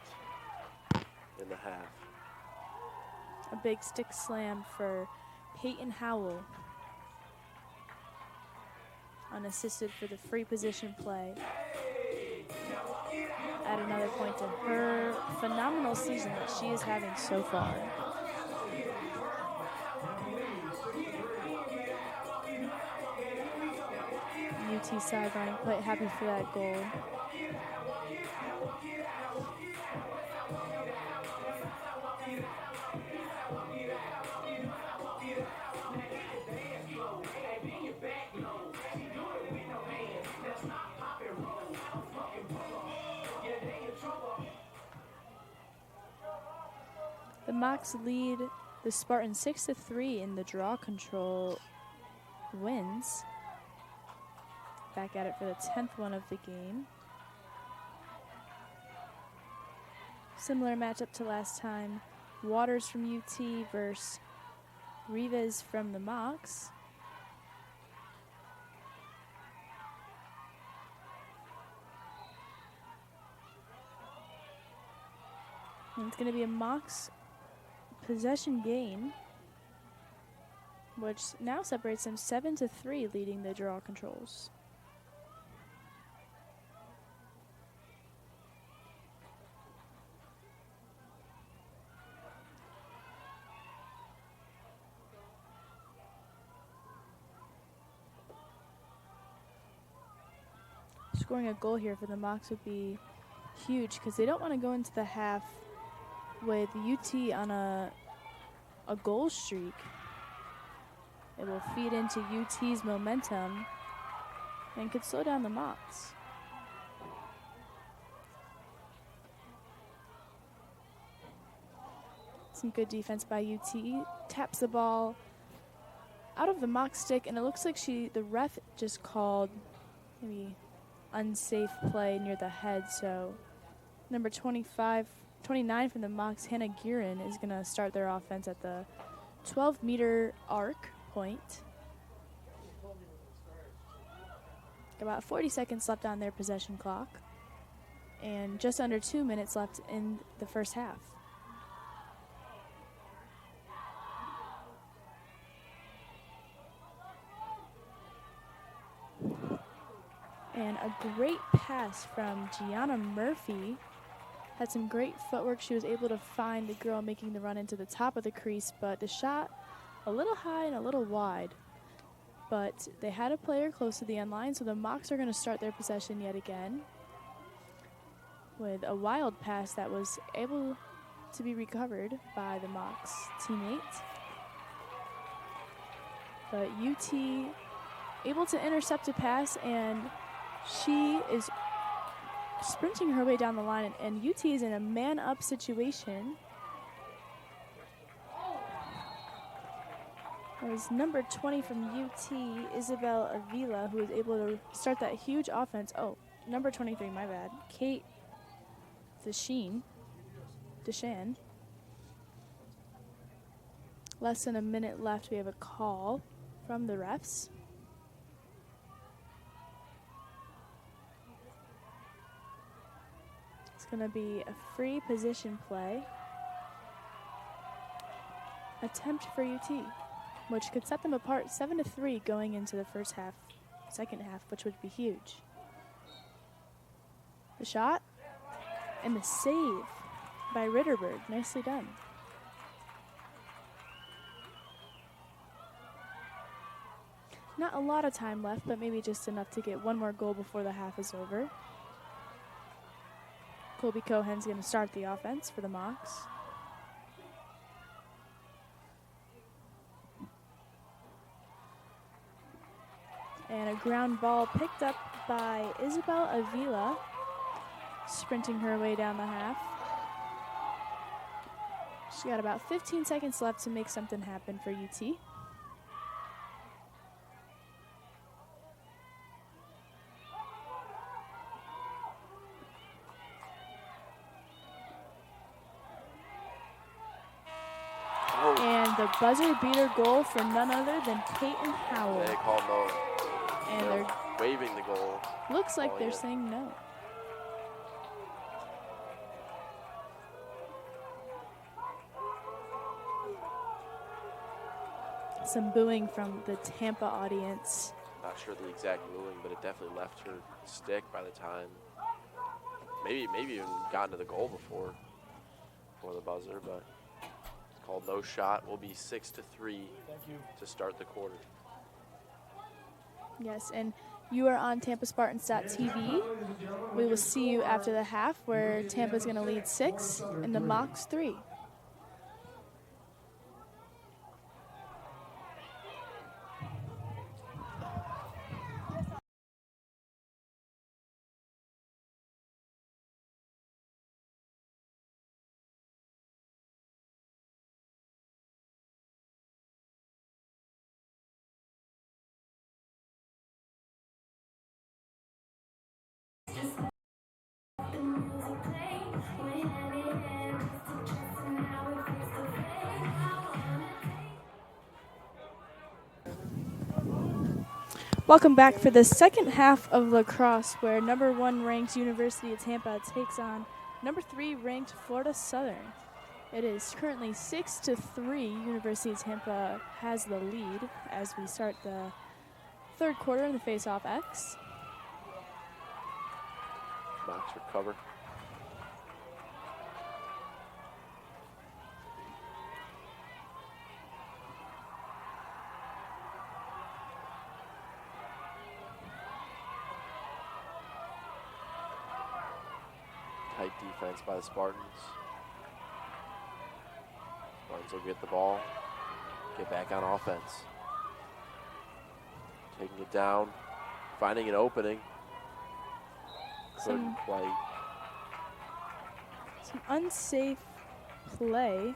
in the half. A big stick slam for Peyton Howell. Unassisted for the free position play. Add another point to her phenomenal season that she is having so far. UT sideline quite happy for that goal. The Mocs lead the Spartans 6-3 in the draw control wins. Back at it for the 10th one of the game. Similar matchup to last time. Waters from UT versus Rivas from the Mocs. And it's going to be a Mocs possession gain, which now separates them 7-3, leading the draw controls. Scoring a goal here for the Mocs would be huge because they don't want to go into the half with UT on a goal streak. It will feed into UT's momentum and could slow down the Mocs. Some good defense by UT. Taps the ball out of the Moc stick, and it looks like the ref just called maybe unsafe play near the head, so number 29 from the Mocs, Hannah Guerin, is going to start their offense at the 12-meter arc point. About 40 seconds left on their possession clock, and just under 2 minutes left in the first half. And a great pass from Gianna Murphy. Had some great footwork. She was able to find the girl making the run into the top of the crease, but the shot a little high and a little wide. But they had a player close to the end line, so the Mocs are going to start their possession yet again with a wild pass that was able to be recovered by the Mocs teammate. But UT able to intercept a pass, and she is sprinting her way down the line, and UT is in a man-up situation. It was number 20 from UT, Isabel Avila, who was able to start that huge offense. Oh, number 23, my bad. Kate Deshan. Less than a minute left. We have a call from the refs. It's going to be a free position play. Attempt for UT, which could set them apart 7-3 going into the second half, which would be huge. The shot and the save by Ritterberg. Nicely done. Not a lot of time left, but maybe just enough to get one more goal before the half is over. Colby Cohen's going to start the offense for the Mocs. And a ground ball picked up by Isabel Avila, sprinting her way down the half. She got about 15 seconds left to make something happen for UT. the buzzer beater goal for none other than Peyton Howell. They call no. And they're waving the goal. Looks like they're saying no. Some booing from the Tampa audience. Not sure the exact booing, but it definitely left her stick by the time. Maybe even gotten to the goal before the buzzer, but it's called no shot. Will be 6-3 to start the quarter. Yes, and you are on TampaSpartans.tv. We will see you after the half, where Tampa's going to lead 6 and the Mocs 3. Welcome back for the second half of lacrosse, where number 1 ranked University of Tampa takes on number 3 ranked Florida Southern. It is currently 6-3. University of Tampa has the lead as we start the third quarter in the face-off X. Mocs recover. Tight defense by the Spartans. Spartans will get the ball, get back on offense. Taking it down, finding an opening. Couldn't quite. Some unsafe play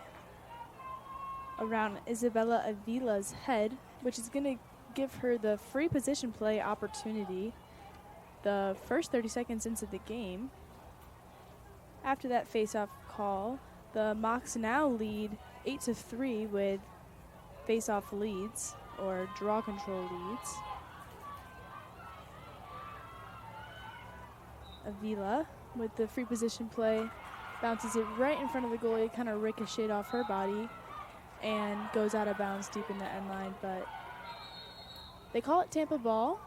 around Isabella Avila's head, which is going to give her the free position play opportunity the first 30 seconds into the game. After that face-off call, the Mocs now lead 8-3 with face-off leads or draw control leads. Avila with the free position play bounces it right in front of the goalie, kind of ricocheted off her body and goes out of bounds deep in the end line, but they call it Tampa ball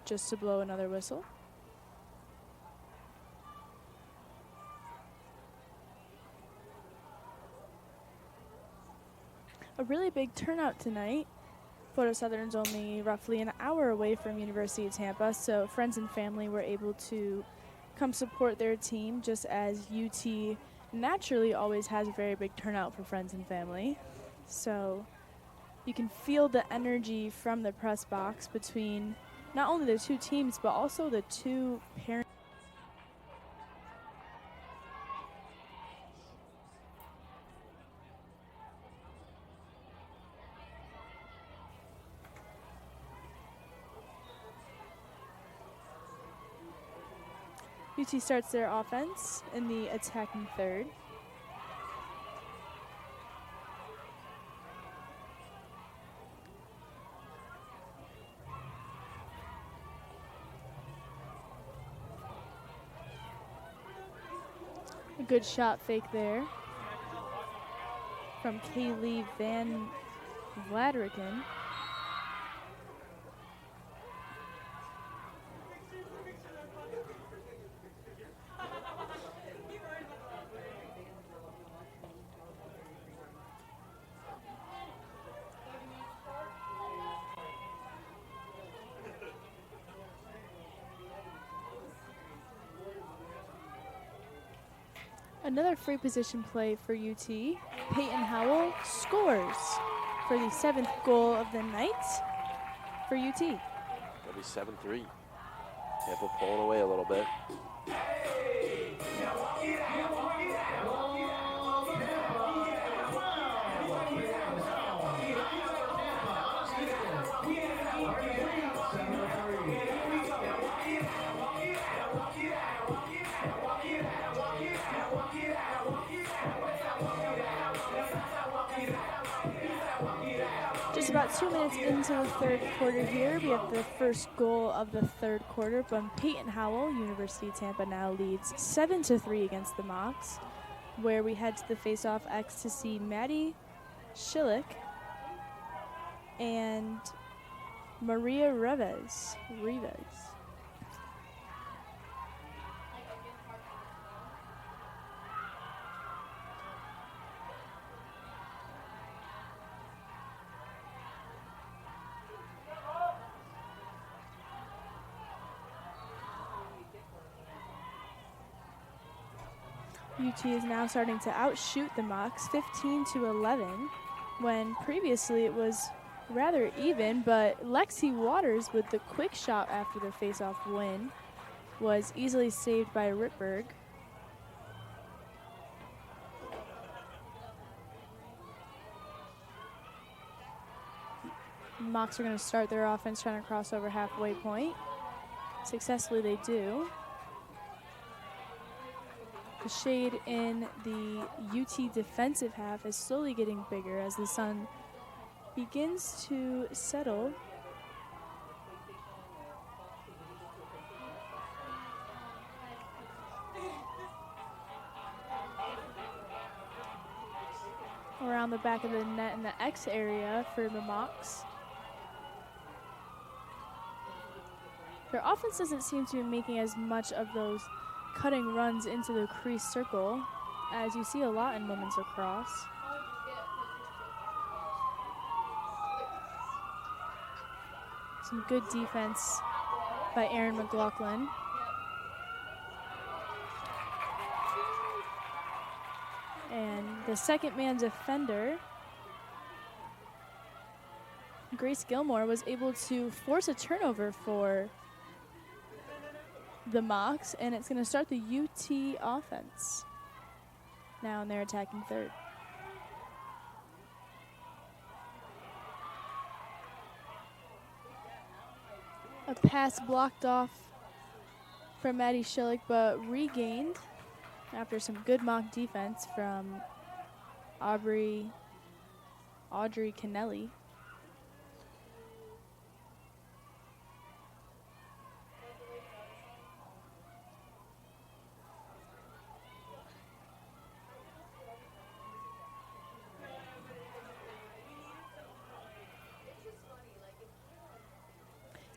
just to blow another whistle. A really big turnout tonight. Florida Southern's only roughly an hour away from University of Tampa, so friends and family were able to come support their team, just as UT naturally always has a very big turnout for friends and family. So you can feel the energy from the press box between not only the two teams, but also the two parents. UT starts their offense in the attacking third. A good shot fake there from Kaylee Van Vladeriken. Another free position play for UT. Peyton Howell scores for the 7th goal of the night for UT. That'll be 7-3. Tampa pulling away a little bit. Just about 2 minutes into the third quarter here. We have the first goal of the third quarter from Peyton Howell. University of Tampa now leads 7-3 against the Mocs, where we head to the face-off X to see Maddie Schillick and Maria Rivas. UT is now starting to outshoot the Mocs 15-11, when previously it was rather even, but Lexi Waters with the quick shot after the face-off win was easily saved by Rittberg. Mocs are going to start their offense trying to cross over halfway point. Successfully they do. The shade in the UT defensive half is slowly getting bigger as the sun begins to settle. Around the back of the net in the X area for the Mocs. Their offense doesn't seem to be making as much of those cutting runs into the crease circle, as you see a lot in women's lacrosse. Some good defense by Erin McLaughlin. And the second man defender, Grace Gilmore, was able to force a turnover for the Mocs, and it's going to start the UT offense now, and they're attacking third. A pass blocked off from Maddie Schillick, but regained after some good mock defense from Audrey Kennelly.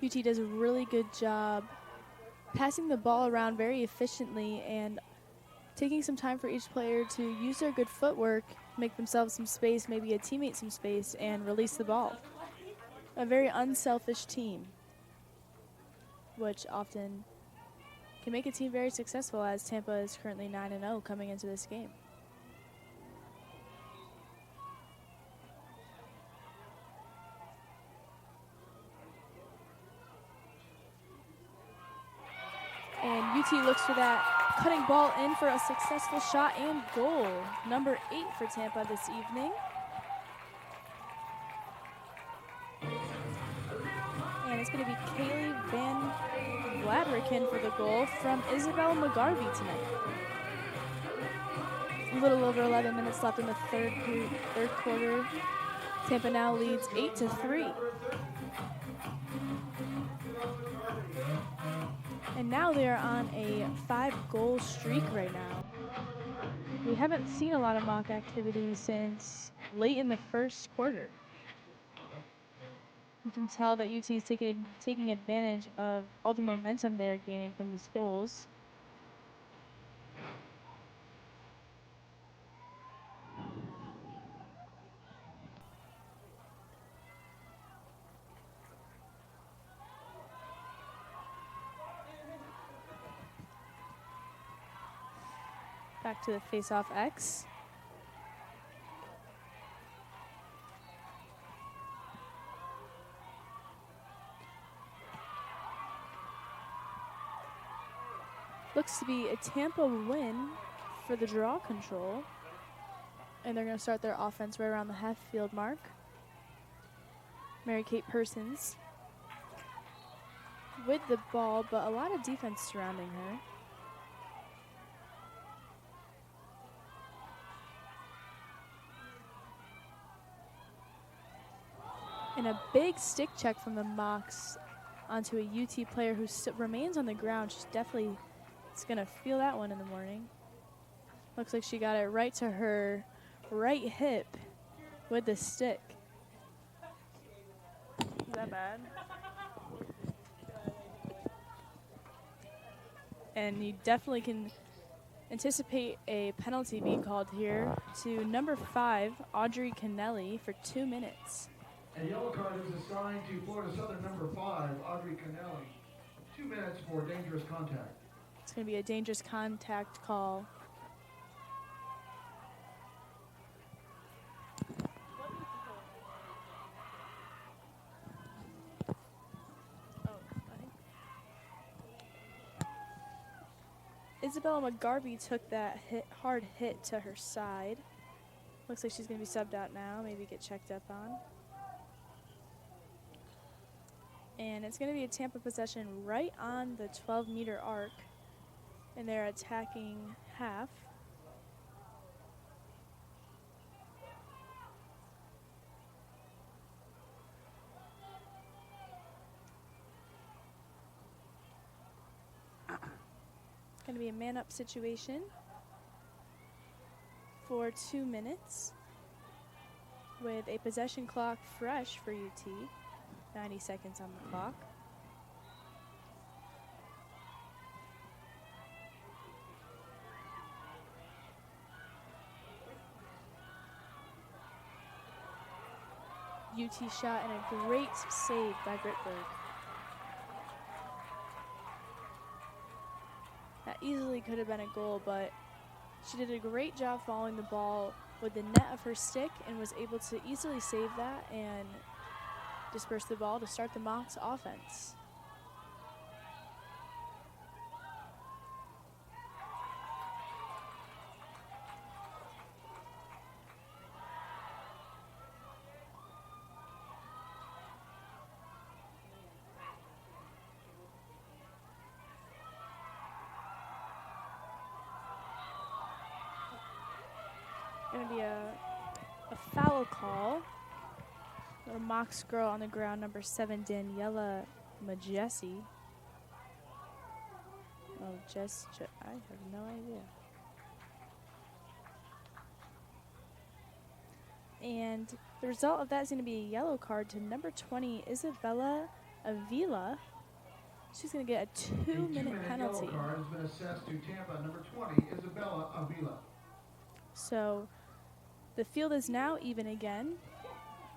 UT does a really good job passing the ball around very efficiently and taking some time for each player to use their good footwork, make themselves some space, maybe a teammate some space, and release the ball. A very unselfish team, which often can make a team very successful, as Tampa is currently 9-0 coming into this game. And UT looks for that cutting ball in for a successful shot and goal. Number 8 for Tampa this evening. And it's going to be Kaylee Van Vladriken for the goal from Isabel McGarvey tonight. A little over 11 minutes left in the third quarter. Tampa now leads 8-3. And now they're on a 5-goal streak right now. We haven't seen a lot of mock activity since late in the first quarter. You can tell that UT is taking advantage of all the momentum they're gaining from these goals. Back to the face-off X. Looks to be a Tampa win for the draw control. And they're going to start their offense right around the half-field mark. Mary-Kate Persons with the ball, but a lot of defense surrounding her. And a big stick check from the Mocs onto a UT player who remains on the ground. She's definitely going to feel that one in the morning. Looks like she got it right to her right hip with the stick. Is that bad? And you definitely can anticipate a penalty being called here to number 5, Audrey Kennelly, for 2 minutes. A yellow card is assigned to Florida Southern number 5, Audrey Kennelly. 2 minutes for dangerous contact. It's going to be a dangerous contact call. Isabella McGarvey took that hard hit to her side. Looks like she's going to be subbed out now, maybe get checked up on. And it's going to be a Tampa possession right on the 12-meter arc. And they're attacking half. Going to be a man-up situation for 2 minutes with a possession clock fresh for UT. 90 seconds on the clock. UT shot and a great save by Gritberg. That easily could have been a goal, but she did a great job following the ball with the net of her stick and was able to easily save that and disperse the ball to start the Mocs offense. Going to be a foul call. A Mocs girl on the ground, number 7, Daniela Majesi. Oh, I have no idea. And the result of that is going to be a yellow card to number 20, Isabella Avila. She's going to get a 2-minute penalty. Yellow card has been assessed to Tampa, number 20, Isabella Avila. So the field is now even again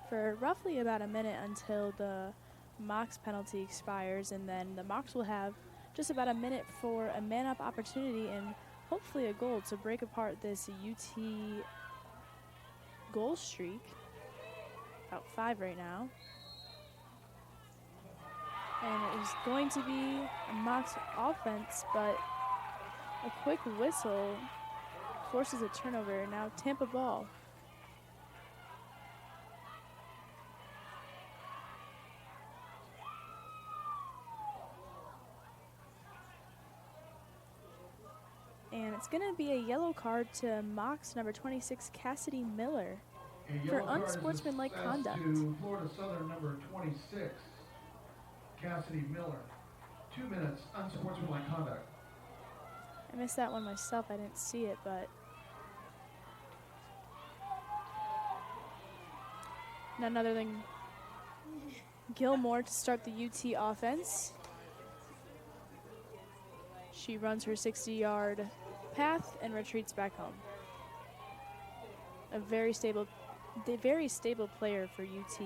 for roughly about a minute until the Mocs penalty expires, and then the Mocs will have just about a minute for a man-up opportunity and hopefully a goal to break apart this UT goal streak. About 5 right now. And it was going to be a Mocs offense, but a quick whistle forces a turnover. Now Tampa ball. And it's going to be a yellow card to Mocs number 26, Cassidy Miller, for unsportsmanlike conduct. To Florida Southern number 26, Cassidy Miller. 2 minutes, unsportsmanlike conduct. I missed that one myself. I didn't see it, but none other than Gilmore to start the UT offense. She runs her 60-yard path and retreats back home. A very stable player for UT,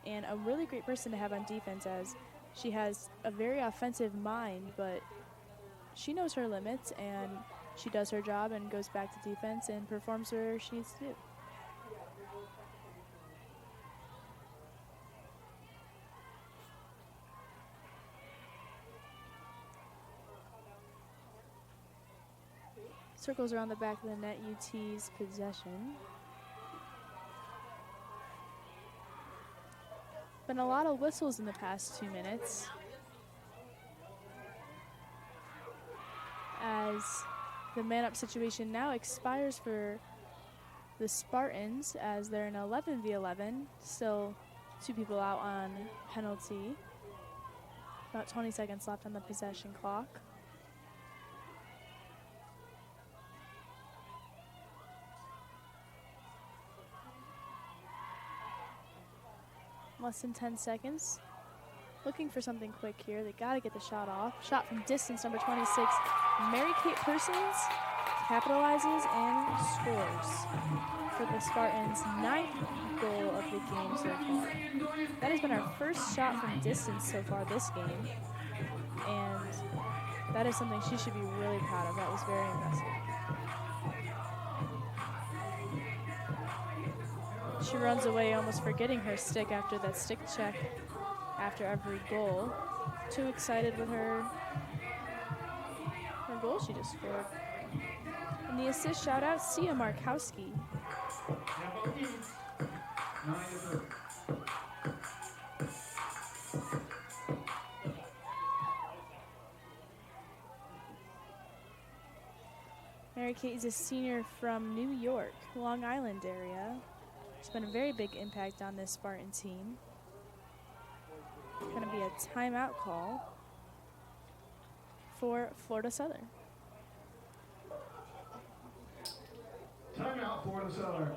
and a really great person to have on defense, as she has a very offensive mind, but she knows her limits and she does her job and goes back to defense and performs where she needs to do. Circles around the back of the net, UT's possession. Been a lot of whistles in the past 2 minutes, as the man-up situation now expires for the Spartans, as they're in 11v11, still 2 people out on penalty. About 20 seconds left on the possession clock. Less than 10 seconds. Looking for something quick here. They got to get the shot off. Shot from distance, number 26, Mary-Kate Persons capitalizes and scores for the Spartans' 9th goal of the game so far. That has been our first shot from distance so far this game, and that is something she should be really proud of. That was very impressive. She runs away almost forgetting her stick after that stick check after every goal. Too excited with her goal she just scored. And the assist shout out, Sia Markowski. Mary Kate is a senior from New York, Long Island area. She's been a very big impact on this Spartan team. Going to be a timeout call for Florida Southern. Timeout, Florida Southern.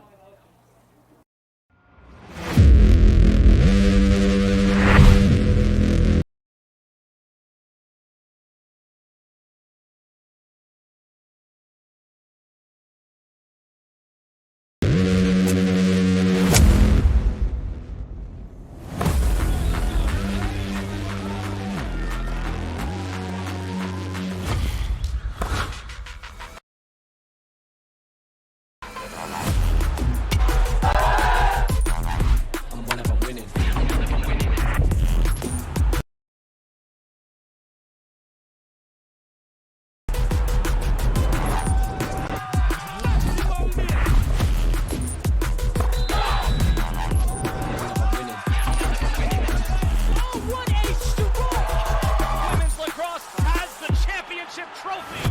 Women's lacrosse has the championship trophy.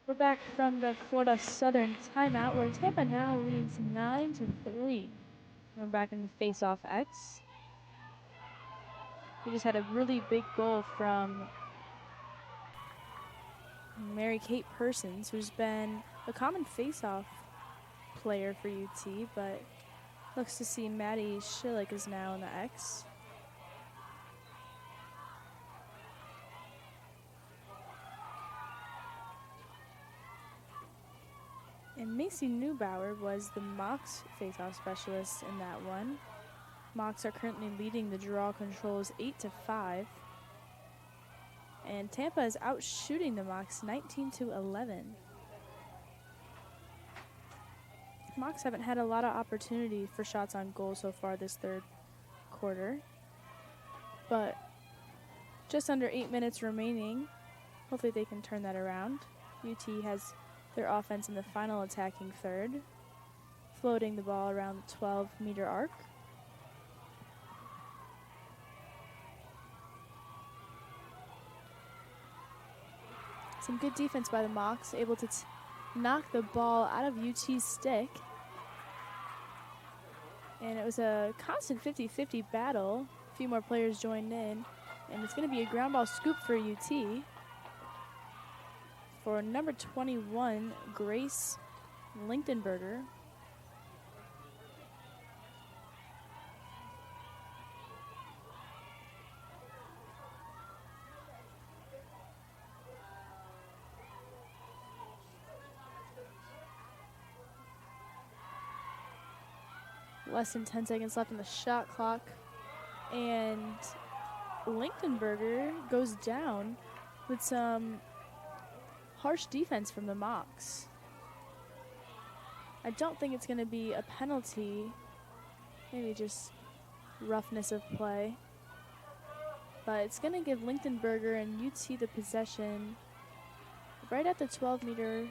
We're back from the Florida Southern timeout where Tampa now leads 9-3. We're back in the face-off X. We just had a really big goal from Mary-Kate Persons, who's been a common face-off player for UT, but looks to see Maddie Schillick is now in the X. And Macy Neubauer was the Mocs face-off specialist in that one. Mocs are currently leading the draw controls 8-5. And Tampa is out shooting the Mocs 19-11. Mocs haven't had a lot of opportunity for shots on goal so far this third quarter. But just under 8 minutes remaining. Hopefully they can turn that around. UT has their offense in the final attacking third, floating the ball around the 12-meter arc. Some good defense by the Mocs, able to knock the ball out of UT's stick. And it was a constant 50-50 battle. A few more players joined in. And it's going to be a ground ball scoop for UT. For number 21, Grace Lichtenberger. Less than 10 seconds left on the shot clock. And Lichtenberger goes down with some harsh defense from the Mocs. I don't think it's going to be a penalty. Maybe just roughness of play. But it's going to give Lichtenberger and UT the possession right at the 12-meter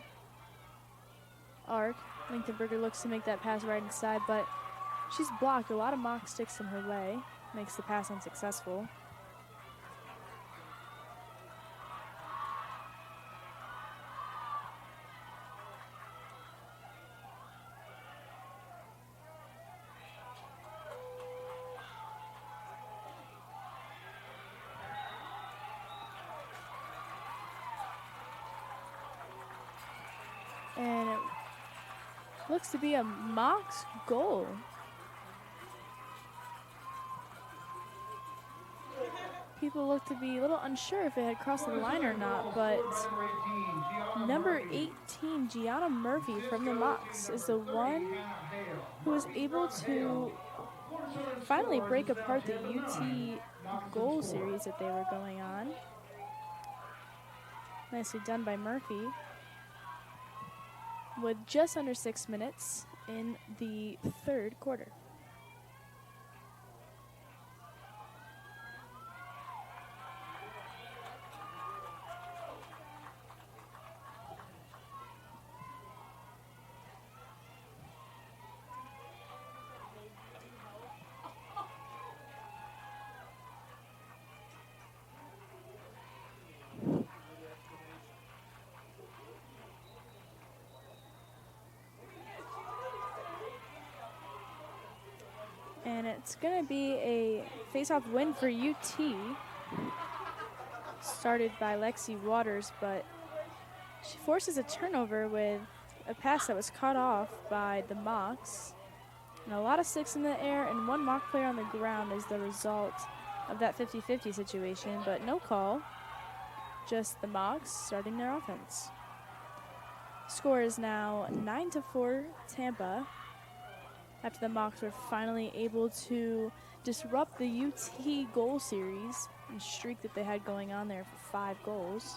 arc. Lichtenberger looks to make that pass right inside, but she's blocked. A lot of mock sticks in her way. Makes the pass unsuccessful. And it looks to be a Mocs goal. People look to be a little unsure if it had crossed the line or not, but number 18, Gianna Murphy from the Mocs, is the one who was able to finally break apart the UT goal series that they were going on. Nicely done by Murphy. With just under 6 minutes in the third quarter. And it's going to be a face-off win for UT. Started by Lexi Waters, but she forces a turnover with a pass that was cut off by the Mocs. And a lot of sticks in the air and one Mock player on the ground is the result of that 50-50 situation, but no call. Just the Mocs starting their offense. Score is now 9-4 Tampa. After the Mocs were finally able to disrupt the UT goal series and streak that they had going on there for 5 goals.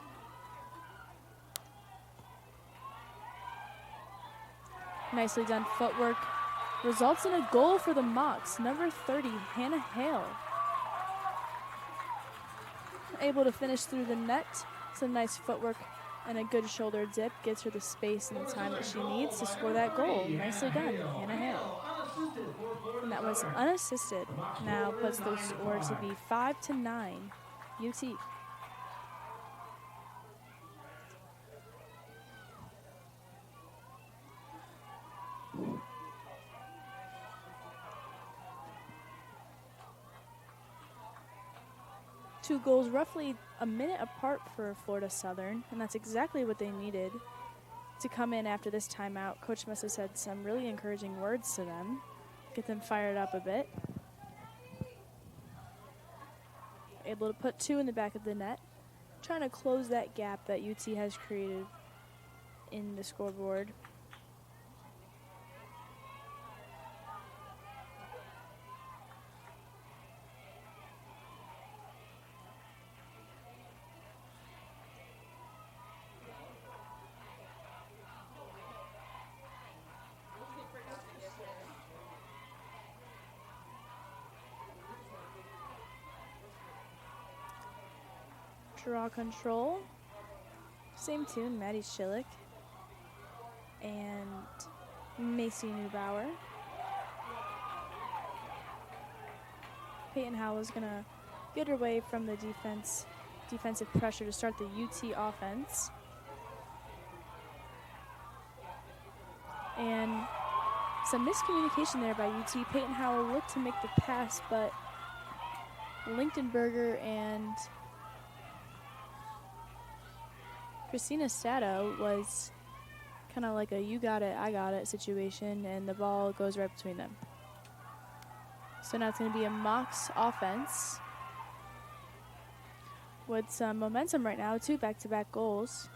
Nicely done footwork. Results in a goal for the Mocs. Number 30, Hannah Hale. Able to finish through the net. Some nice footwork and a good shoulder dip. Gets her the space and the time that she needs to score that goal. Nicely done, Hannah Hale. And that was unassisted. Now puts the score to be 5-9 UT. Two goals roughly a minute apart for Florida Southern, and that's exactly what they needed to come in after this timeout. Coach must have said some really encouraging words to them, get them fired up a bit. Able to put 2 in the back of the net, trying to close that gap that UT has created in the scoreboard. Draw control. Same tune, Maddie Schillick. and Macy Neubauer. Peyton Howell is going to get her way from the defensive pressure to start the UT offense. And some miscommunication there by UT. Peyton Howell looked to make the pass, but Lichtenberger and Christina Stato was kind of like a you got it, I got it situation, and the ball goes right between them. So now it's going to be a Mocs offense with some momentum right now, 2 back-to-back goals.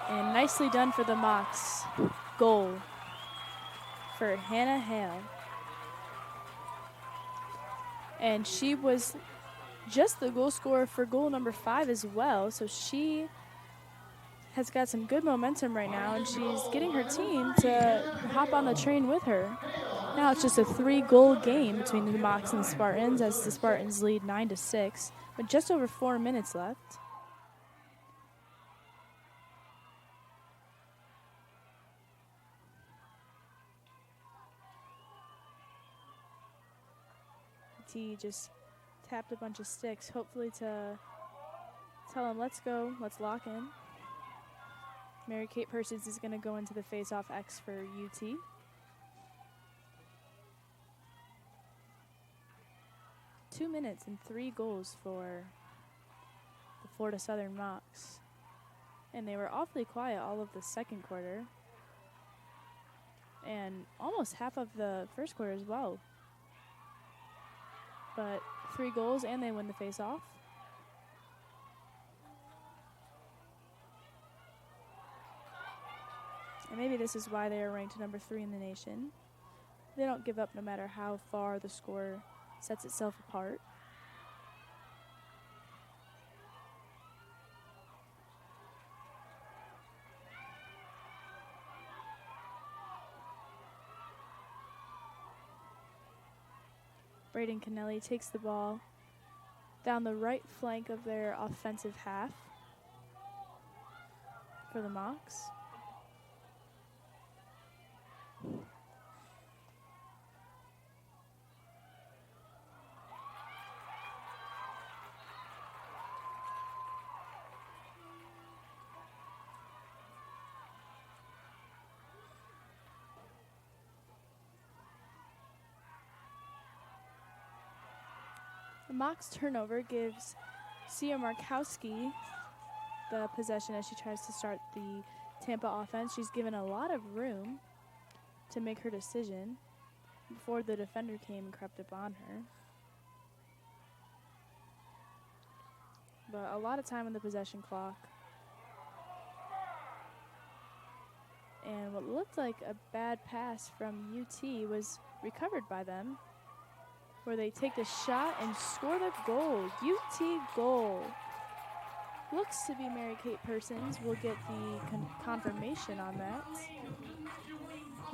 And nicely done for the Mocs. Goal for Hannah Hale. And she was just the goal scorer for goal number 5 as well. So she has got some good momentum right now, and she's getting her team to hop on the train with her. Now it's just a 3-goal game between the Mocs and the Spartans as the Spartans lead 9-6, with just over 4 minutes left. T just tapped a bunch of sticks, hopefully to tell him, let's go, let's lock in. Mary Kate Persons is going to go into the face-off X for UT. Two minutes and 3 goals for the Florida Southern Mocs. And they were awfully quiet all of the second quarter. And almost half of the first quarter as well. But 3 goals and they win the face-off. And maybe this is why they are ranked number 3 in the nation. They don't give up no matter how far the score sets itself apart. Braden Kennelly takes the ball down the right flank of their offensive half for the Mocs. The Mocs turnover gives Sia Markowski the possession as she tries to start the Tampa offense. She's given a lot of room to make her decision before the defender came and crept up on her. But a lot of time on the possession clock. And what looked like a bad pass from UT was recovered by them, where they take the shot and score the goal. UT goal. Looks to be Mary Kate Persons. We'll get the confirmation on that.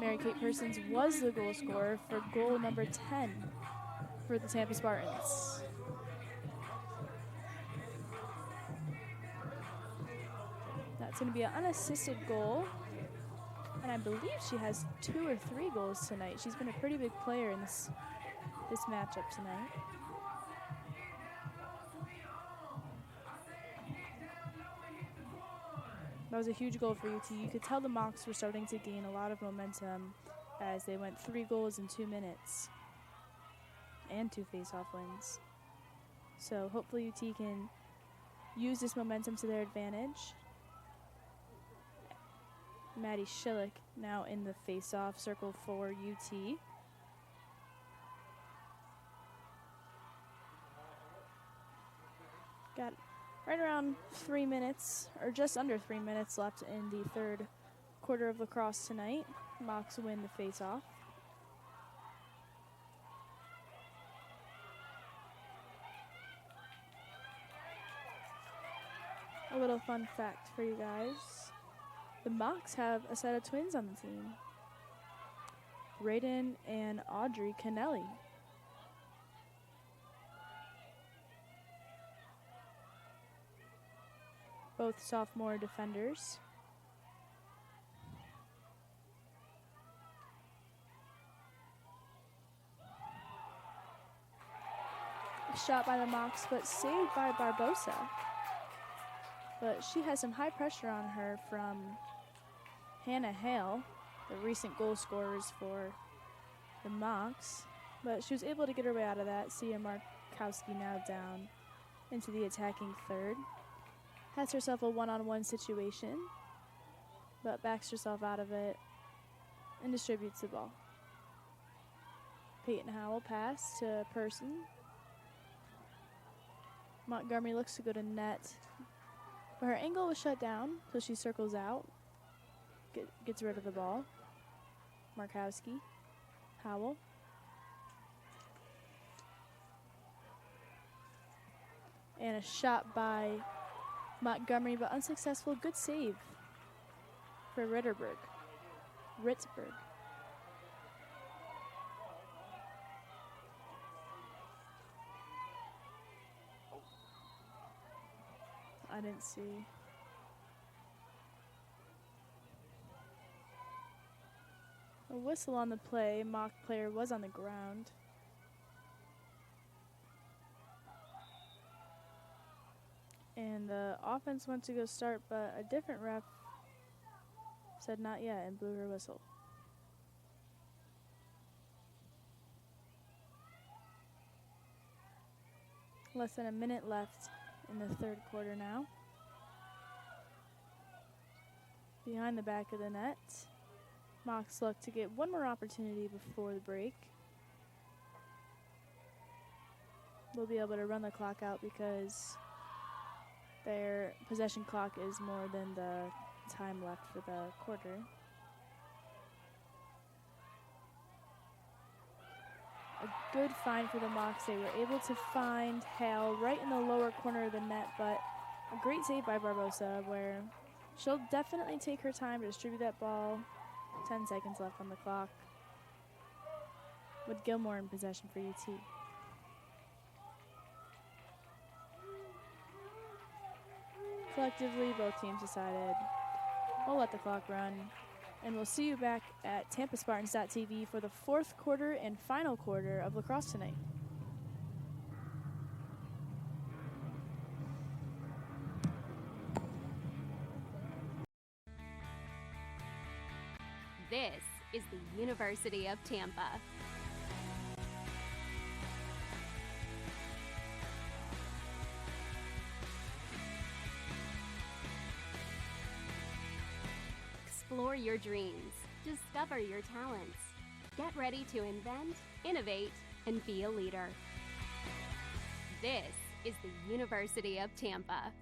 Mary Kate Persons was the goal scorer for goal number 10 for the Tampa Spartans. That's going to be an unassisted goal. And I believe she has 2 or 3 goals tonight. She's been a pretty big player in this matchup tonight. That was a huge goal for UT. You could tell the Mocs were starting to gain a lot of momentum as they went 3 goals in 2 minutes and 2 face-off wins. So hopefully UT can use this momentum to their advantage. Maddie Schillick now in the face-off circle for UT. Got right around 3 minutes, or just under 3 minutes left in the third quarter of lacrosse tonight. Mocs win the face-off. A little fun fact for you guys. The Mocs have a set of twins on the team. Raiden and Audrey Kennelly. Both sophomore defenders. Shot by the Mocs, but saved by Barbosa. But she has some high pressure on her from Hannah Hale, the recent goal scorers for the Mocs. But she was able to get her way out of that. Sia Markowski now down into the attacking third. Has herself a one-on-one situation, but backs herself out of it and distributes the ball. Peyton Howell pass to Person. Montgomery looks to go to net, but her angle was shut down, so she circles out, gets rid of the ball. Markowski, Howell. And a shot by Montgomery, but unsuccessful. Good save for Ritzberg. I didn't see. A whistle on the play. Mock player was on the ground. And the offense went to go start, but a different ref said not yet and blew her whistle. Less than a minute left in the third quarter now. Behind the back of the net. Mocs look to get one more opportunity before the break. They'll be able to run the clock out because their possession clock is more than the time left for the quarter. A good find for the Mocs. They were able to find Hale right in the lower corner of the net, but a great save by Barbosa where she'll definitely take her time to distribute that ball. 10 seconds left on the clock with Gilmore in possession for UT. Collectively, both teams decided we'll let the clock run, and we'll see you back at TampaSpartans.tv for the fourth quarter and final quarter of lacrosse tonight. This is the University of Tampa. Explore your dreams. Discover your talents. Get ready to invent, innovate, and be a leader. This is the University of Tampa.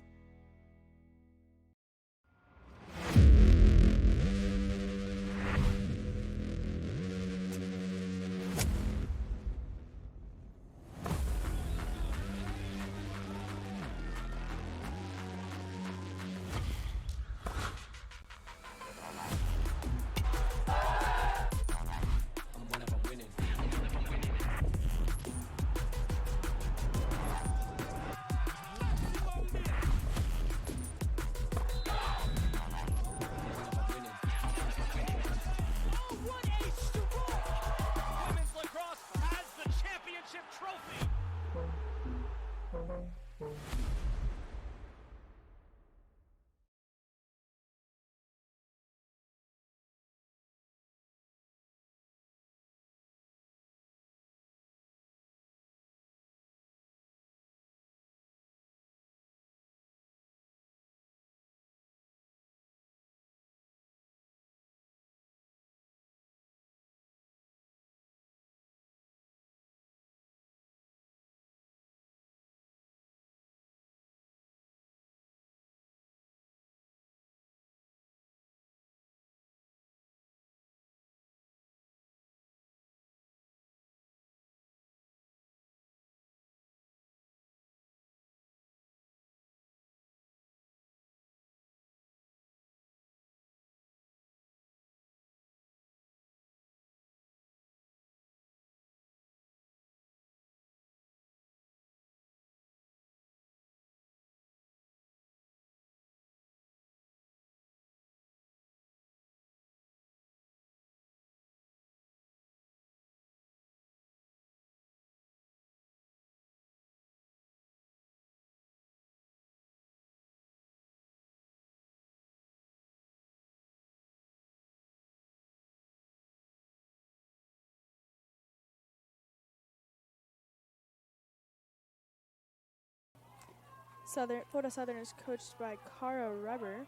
Florida Southern is coached by Cara Reber,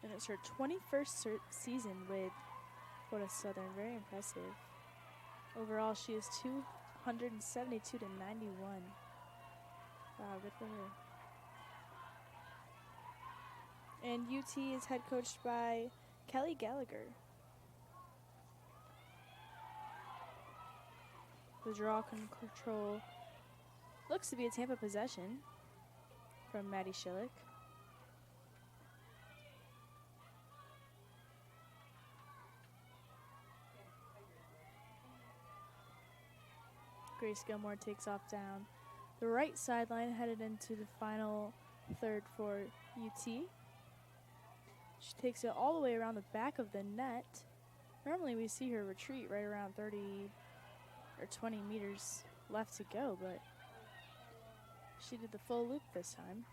and it's her 21st season with Florida Southern. Very impressive. Overall, she is 272 to 91. Wow, good for her. And UT is head coached by Kelly Gallagher. The draw control looks to be a Tampa possession from Maddie Schillick. Grace Gilmore takes off down the right sideline, headed into the final third for UT. She takes it all the way around the back of the net. Normally we see her retreat right around 30 or 20 meters left to go, but she did the full loop this time.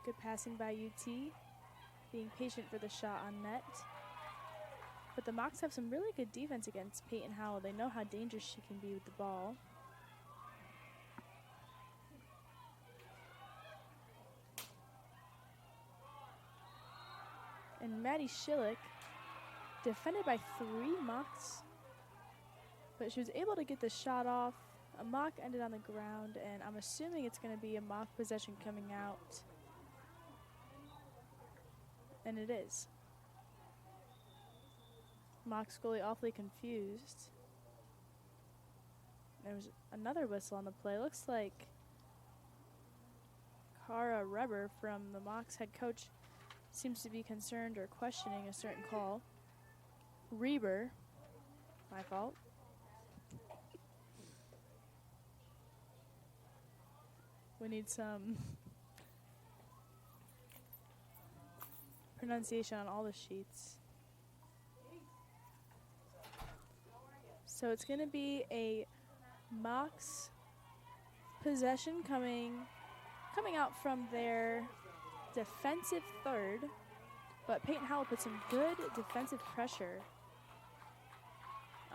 Good passing by UT, being patient for the shot on net. But the Mocs have some really good defense against Peyton Howell. They know how dangerous she can be with the ball. And Maddie Schillick defended by 3 Mocs, but she was able to get the shot off. A Moc ended on the ground, and I'm assuming it's going to be a Moc possession coming out. And it is. Mocs goalie awfully confused. There was another whistle on the play. Looks like Cara Reber from the Mocs head coach seems to be concerned or questioning a certain call. Reber, my fault. We need some pronunciation on all the sheets. So it's going to be a Mocs possession coming out from their defensive third, but Peyton Howell put some good defensive pressure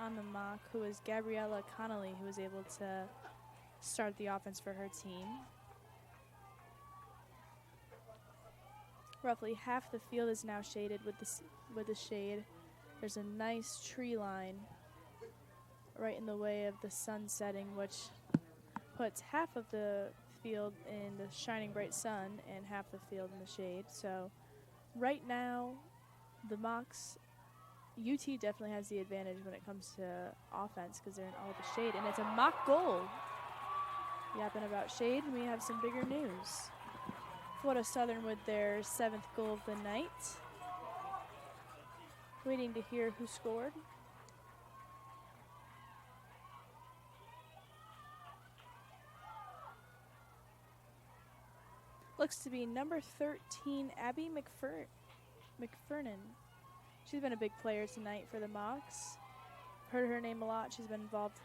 on the Moc, who is Gabriella Connolly, who was able to start the offense for her team. Roughly half the field is now shaded with the shade. There's a nice tree line right in the way of the sun setting, which puts half of the field in the shining bright sun and half the field in the shade. So right now, the Mocs, UT definitely has the advantage when it comes to offense because they're in all the shade, and it's a Moc goal. Yapping about shade, and we have some bigger news. Florida Southern with their 7th goal of the night. Waiting to hear who scored. Looks to be number 13, Abby McFernan. She's been a big player tonight for the Mocs. Heard her name a lot. She's been involved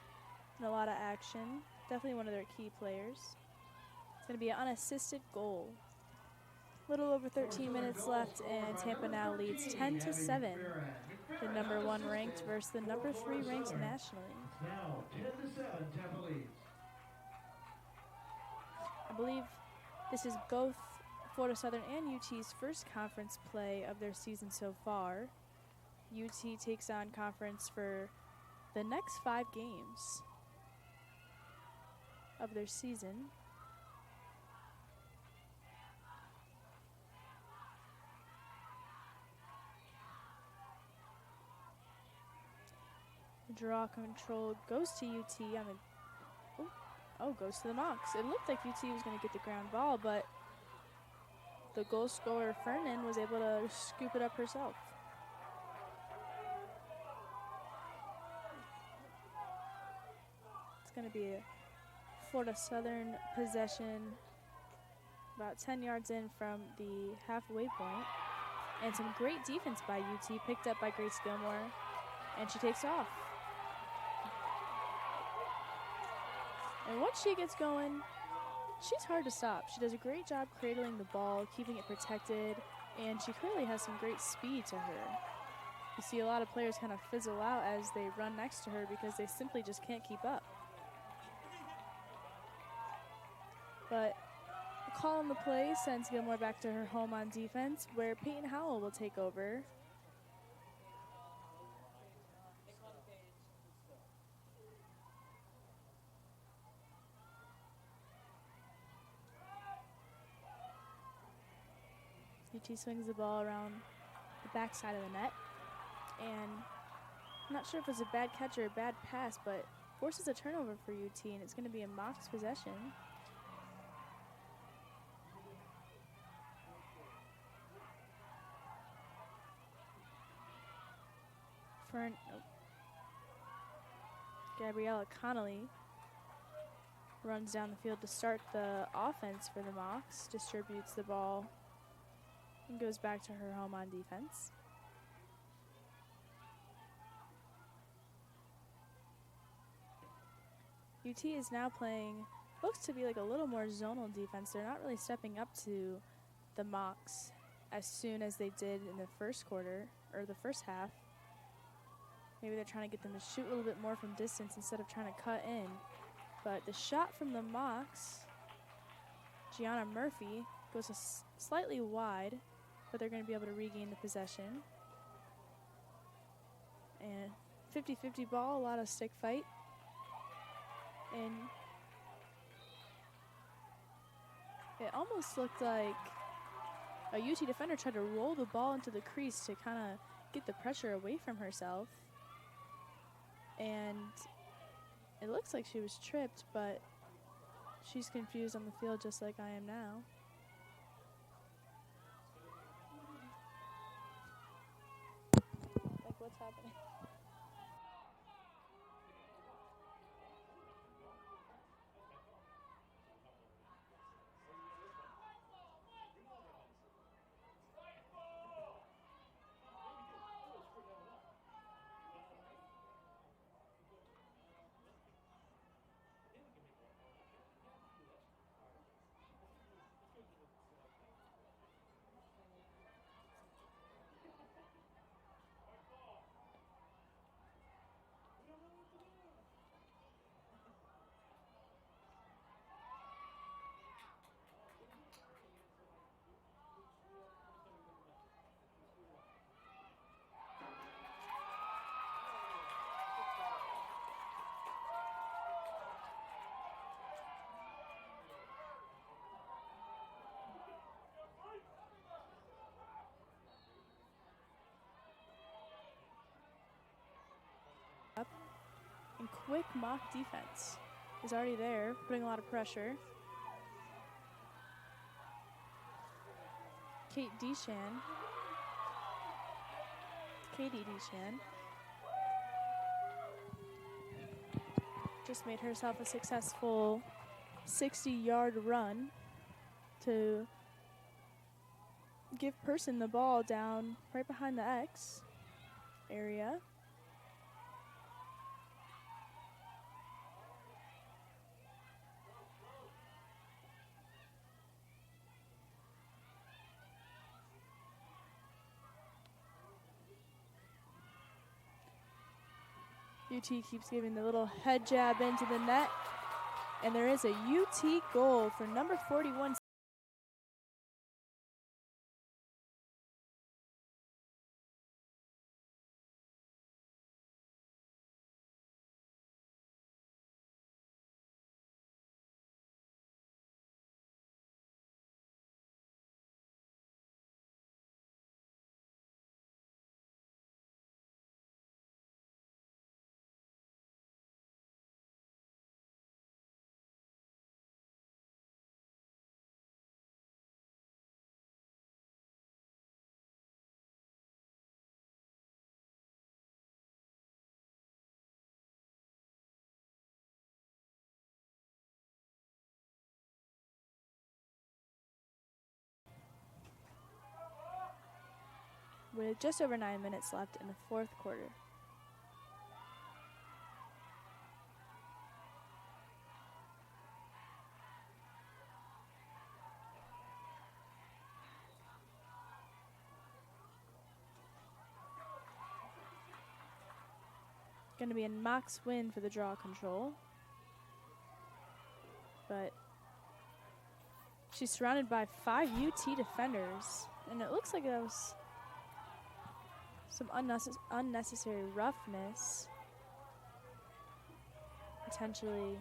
in a lot of action. Definitely one of their key players. It's going to be an unassisted goal. Little over 13 minutes left, and Tampa now leads 10-7. The number 1 ranked versus the number 3 ranked nationally. Now 10-7, Tampa leads. I believe this is both Florida Southern and UT's first conference play of their season so far. UT takes on conference for the next 5 games of their season. The draw control goes to UT on the goes to the Mocs. It looked like UT was going to get the ground ball, but the goal scorer Fernan was able to scoop it up herself. It's going to be a Florida Southern possession about 10 yards in from the halfway point. And some great defense by UT, picked up by Grace Gilmore, and she takes off. And once she gets going, she's hard to stop. She does a great job cradling the ball, keeping it protected, and she clearly has some great speed to her. You see a lot of players kind of fizzle out as they run next to her because they simply just can't keep up. But a call on the play sends Gilmore back to her home on defense, where Peyton Howell will take over. UT swings the ball around the backside of the net, and I'm not sure if it's a bad catch or a bad pass, but forces a turnover for UT, and it's going to be a Mocs possession. Gabriella Connolly runs down the field to start the offense for the Mocs, distributes the ball, and goes back to her home on defense. UT is now playing, looks to be like a little more zonal defense. They're not really stepping up to the Mocs as soon as they did in the first quarter, or the first half. Maybe they're trying to get them to shoot a little bit more from distance instead of trying to cut in. But the shot from the Mocs, Gianna Murphy, goes slightly wide, but they're going to be able to regain the possession. And 50-50 ball, a lot of stick fight. And it almost looked like a UT defender tried to roll the ball into the crease to kind of get the pressure away from herself. And it looks like she was tripped, but she's confused on the field just like I am now. Like, what's happening? And quick mock defense is already there, putting a lot of pressure. Katie Deshan just made herself a successful 60-yard run to give Person the ball down right behind the X area. UT keeps giving the little head jab into the net, and there is a UT goal for number 41. With just over 9 minutes left in the fourth quarter. Going to be a Mox win for the draw control. But she's surrounded by 5 UT defenders. And it looks like that was some unnecessary roughness. Potentially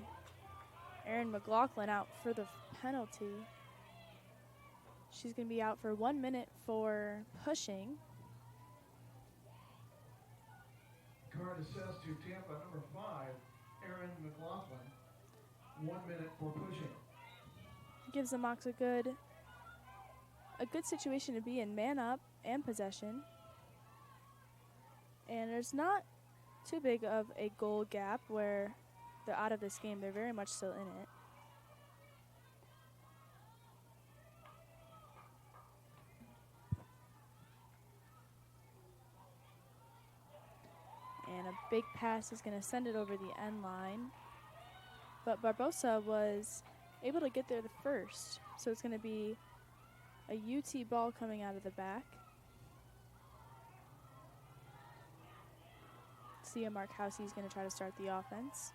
Erin McLaughlin out for the penalty. She's going to be out for 1 minute for pushing. Card assessed to Tampa number 5, Erin McLaughlin. 1 minute for pushing. Gives the Mox a good situation to be in, man up and possession. And there's not too big of a goal gap where they're out of this game. They're very much still in it. And a big pass is going to send it over the end line. But Barbosa was able to get there the first. So it's going to be a UT ball coming out of the back. Sia Markowski is going to try to start the offense.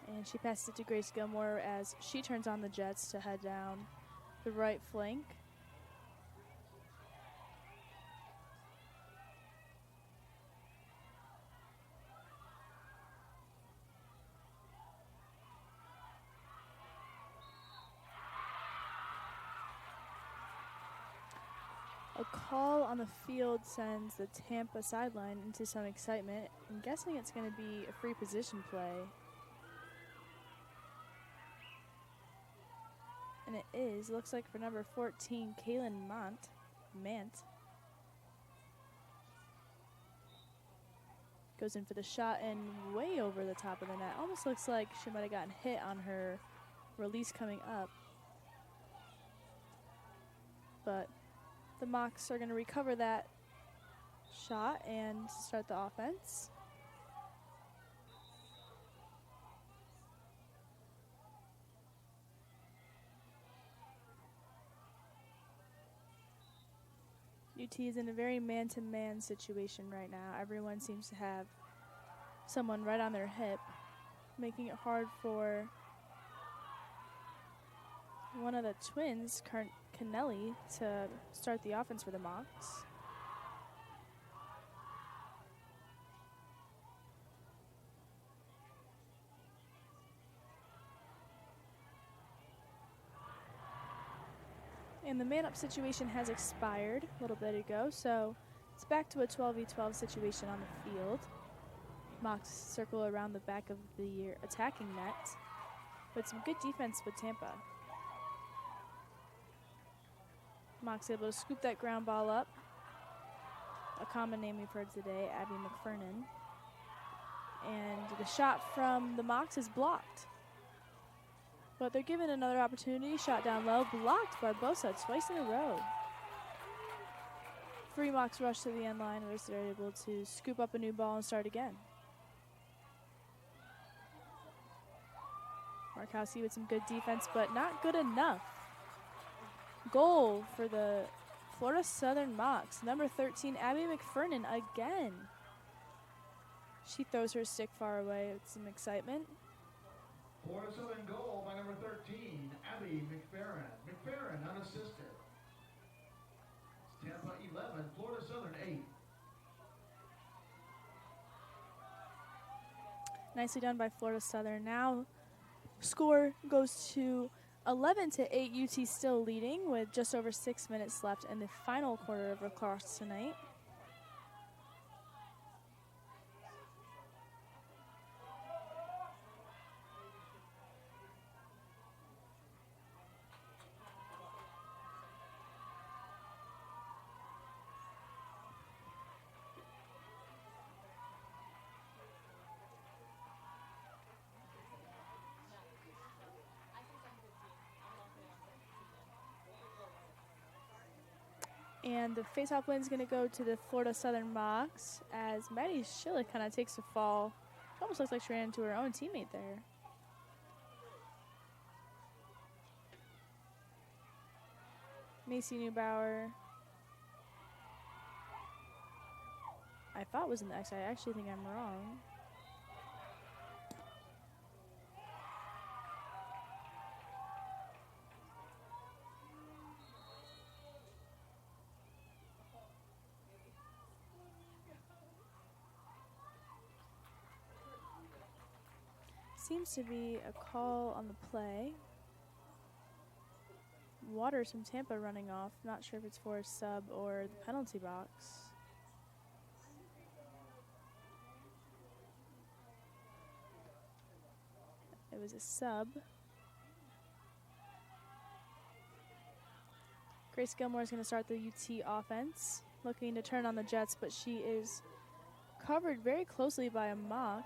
And she passes it to Grace Gilmore as she turns on the Jets to head down the right flank. A call on the field sends the Tampa sideline into some excitement. I'm guessing it's going to be a free position play. And it is. Looks like for number 14, Kaylin Mant. Goes in for the shot and way over the top of the net. Almost looks like she might have gotten hit on her release coming up. But the Mox are going to recover that shot and start the offense. UT is in a very man-to-man situation right now. Everyone seems to have someone right on their hip, making it hard for one of the twins, Kennelly, to start the offense for the Mox. And the man-up situation has expired a little bit ago, so it's back to a 12v12 situation on the field. Mox circle around the back of the attacking net, but some good defense with Tampa. Mox able to scoop that ground ball up. A common name we've heard today, Abby McFerrin. And the shot from the Mox is blocked. But they're given another opportunity. Shot down low, blocked Barbosa twice in a row. 3 Mox rush to the end line, where they're able to scoop up a new ball and start again. Markowski with some good defense, but not good enough. Goal for the Florida Southern Mox. Number 13, Abby McFerrin again. She throws her stick far away with some excitement. Florida Southern goal by number 13, Abby McFerrin. McFerrin unassisted. It's Tampa 11, Florida Southern 8. Nicely done by Florida Southern. Now score goes to 11-8. UT still leading with just over 6 minutes left in the final quarter of Lacrosse tonight. And the face-off win is going to go to the Florida Southern Mox as Maddie Schillich kind of takes a fall. It almost looks like she ran into her own teammate there. Macy Neubauer I thought was in the X. I actually think I'm wrong. Seems to be a call on the play. Waters from Tampa running off. Not sure if it's for a sub or the penalty box. It was a sub. Grace Gilmore is going to start the UT offense, looking to turn on the Jets, but she is covered very closely by a mock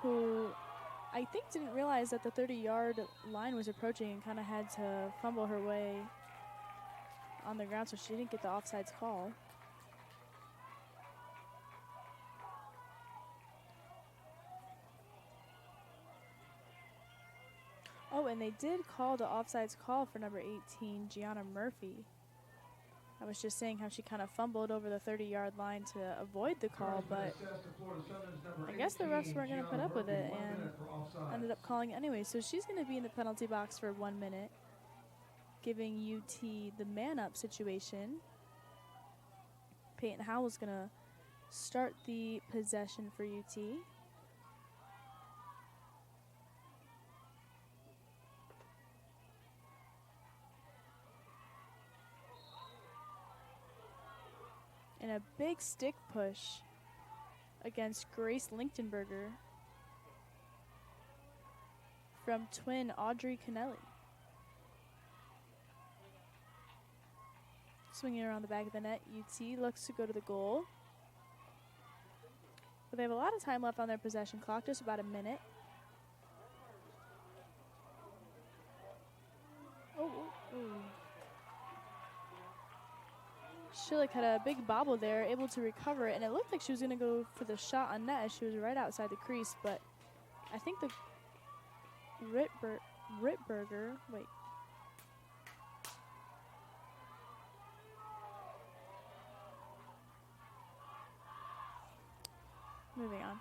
who I think didn't realize that the 30-yard line was approaching and kind of had to fumble her way on the ground, so she didn't get the offsides call. Oh, and they did call the offsides call for number 18, Gianna Murphy. I was just saying how she kind of fumbled over the 30-yard line to avoid the call, but I guess the refs weren't going to put up with it and ended up calling it anyway. So she's going to be in the penalty box for 1 minute, giving UT the man-up situation. Peyton Howell's going to start the possession for UT. And a big stick push against Grace Lichtenberger from twin Audrey Kennelly. Swinging around the back of the net, UT looks to go to the goal. But they have a lot of time left on their possession clock, just about a minute. Schillick had a big bobble there, able to recover it, and it looked like she was going to go for the shot on net as she was right outside the crease, but I think the Ritberger, wait. Moving on.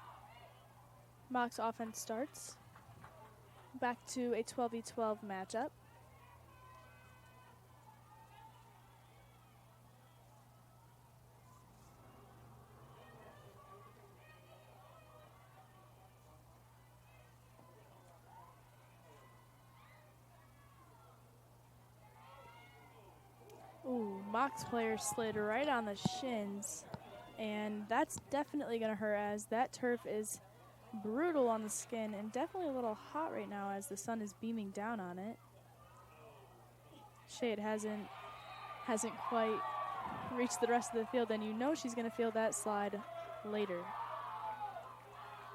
Mock's offense starts. Back to a 12v12 matchup. Ooh, Mock's player slid right on the shins, and that's definitely going to hurt as that turf is brutal on the skin and definitely a little hot right now as the sun is beaming down on it. Shade hasn't quite reached the rest of the field, and you know she's going to feel that slide later.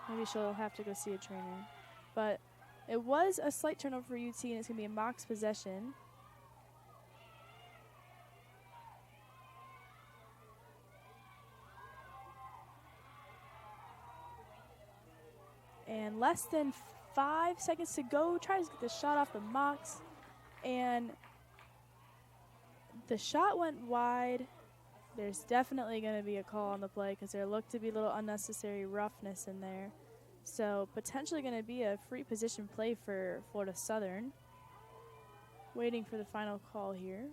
Maybe she'll have to go see a trainer. But it was a slight turnover for UT, and it's going to be a Mock's possession. And less than 5 seconds to go. Tries to get the shot off the Mocs. And the shot went wide. There's definitely going to be a call on the play because there looked to be a little unnecessary roughness in there. So potentially going to be a free position play for Florida Southern. Waiting for the final call here.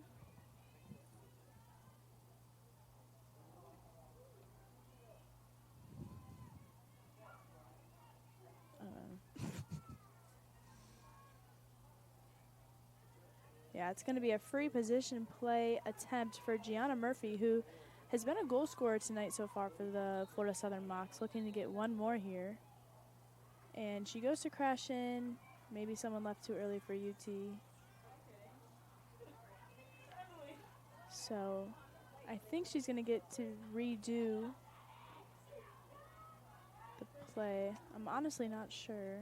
Yeah, it's going to be a free position play attempt for Gianna Murphy, who has been a goal scorer tonight so far for the Florida Southern Mocs, looking to get one more here. And she goes to crash in. Maybe someone left too early for UT. So I think she's going to get to redo the play. I'm honestly not sure.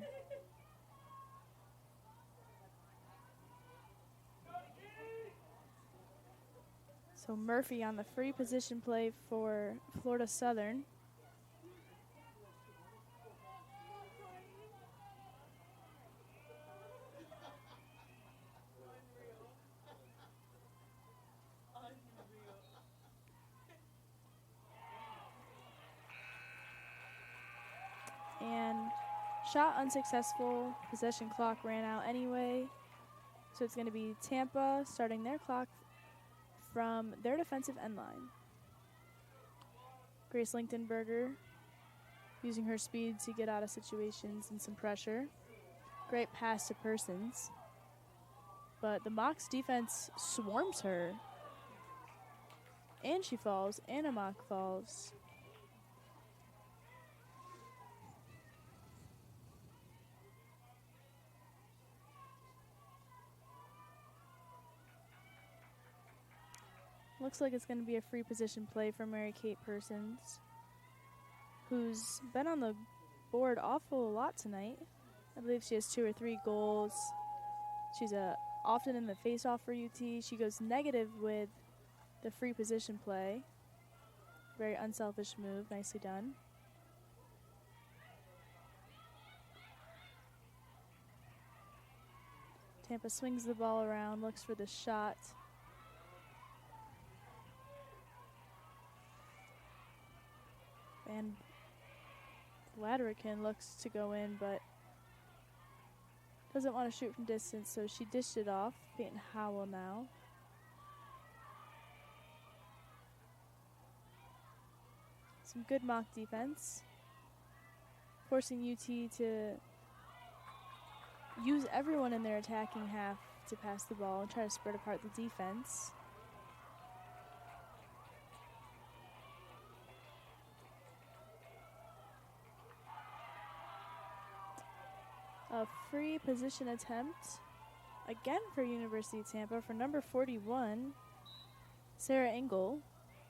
So Murphy on the free position play for Florida Southern. shot unsuccessful. Possession clock ran out anyway. So it's going to be Tampa starting their clock from their defensive end line. Grace Lichtenberger using her speed to get out of situations and some pressure. Great pass to Persons. But the Mocs defense swarms her. And she falls, and a Mock falls. Looks like it's going to be a free position play for Mary Kate Persons, who's been on the board awful a lot tonight. I believe she has 2 or 3 goals. She's often in the face-off for UT. She goes negative with the free position play. Very unselfish move, nicely done. Tampa swings the ball around, looks for the shot. And Laderican looks to go in, but doesn't want to shoot from distance, so she dished it off. Peyton Howell now. Some good Mock defense, forcing UT to use everyone in their attacking half to pass the ball and try to spread apart the defense. A free position attempt, again for University of Tampa, for number 41, Sarah Engel.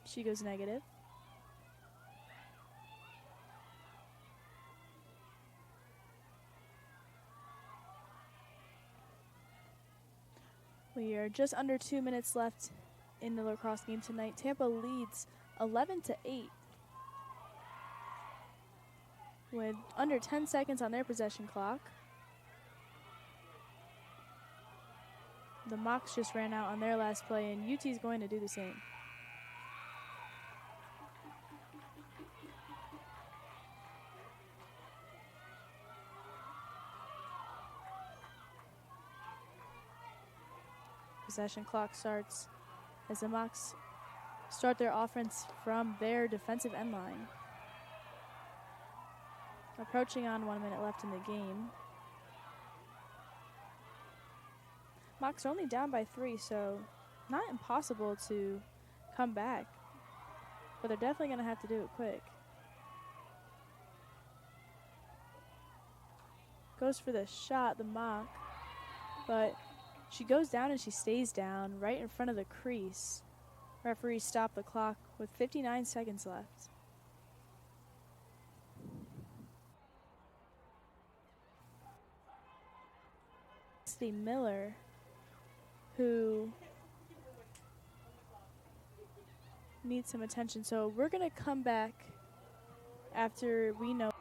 She goes negative. We are just under 2 minutes left in the lacrosse game tonight. Tampa leads 11-8 with under 10 seconds on their possession clock. The Mocs just ran out on their last play, and UT's going to do the same. Possession clock starts as the Mocs start their offense from their defensive end line. Approaching on 1 minute left in the game. Mocs are only down by 3, so not impossible to come back, but they're definitely going to have to do it quick. Goes for the shot, the Mock, but she goes down and she stays down right in front of the crease. Referee stopped the clock with 59 seconds left. Steve Miller, who needs some attention. So we're going to come back after we know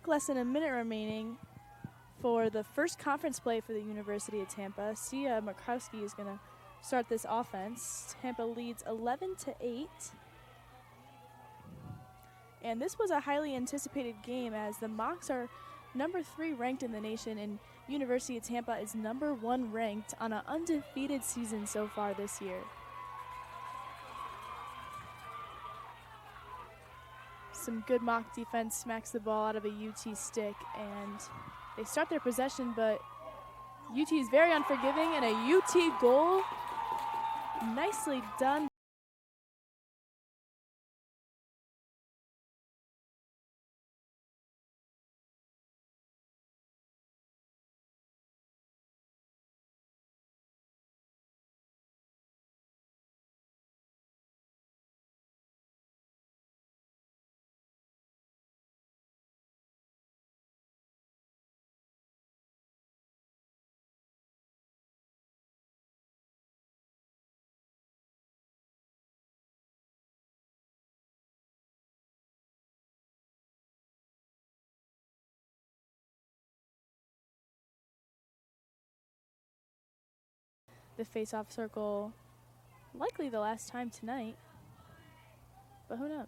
clock, less than a minute remaining for the first conference play for the University of Tampa. Sia Markowski is going to start this offense. Tampa leads 11-8. And this was a highly anticipated game as the Mocs are number 3 ranked in the nation, and University of Tampa is number 1 ranked on an undefeated season so far this year. Some good Mock defense smacks the ball out of a UT stick, and they start their possession, but UT is very unforgiving, and a UT goal. Nicely done. The face-off circle, likely the last time tonight, but who knows?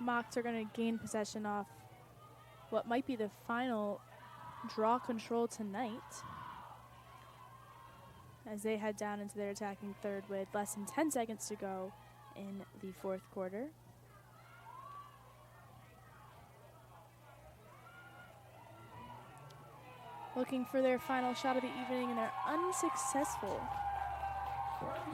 Mocs are going to gain possession off what might be the final draw control tonight as they head down into their attacking third with less than 10 seconds to go in the fourth quarter. Looking for their final shot of the evening, and they're unsuccessful.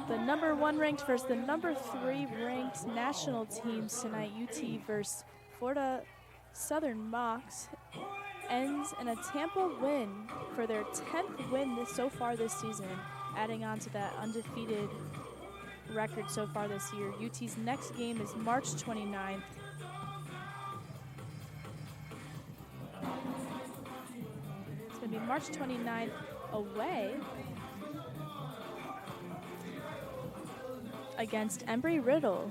The number 1 ranked versus the number 3 ranked national teams tonight. UT versus Florida Southern Mocs ends in a Tampa win for their 10th win so far this season, adding on to that undefeated record so far this year. UT's next game is March 29th. It's going to be March 29th away against Embry-Riddle.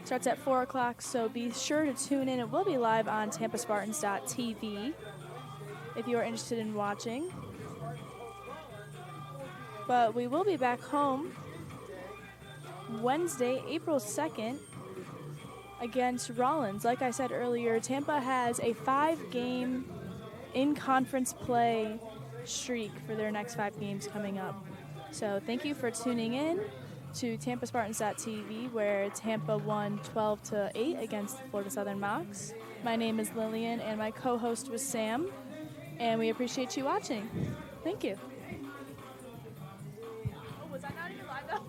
Starts at 4 o'clock, so be sure to tune in. It will be live on TampaSpartans.tv if you are interested in watching. But we will be back home Wednesday, April 2nd against Rollins. Like I said earlier, Tampa has a 5-game in-conference play streak for their next 5 games coming up. So thank you for tuning in to TampaSpartans.tv, where Tampa won 12-8 against the Florida Southern Mocs. My name is Lillian, and my co-host was Sam, and we appreciate you watching. Thank you.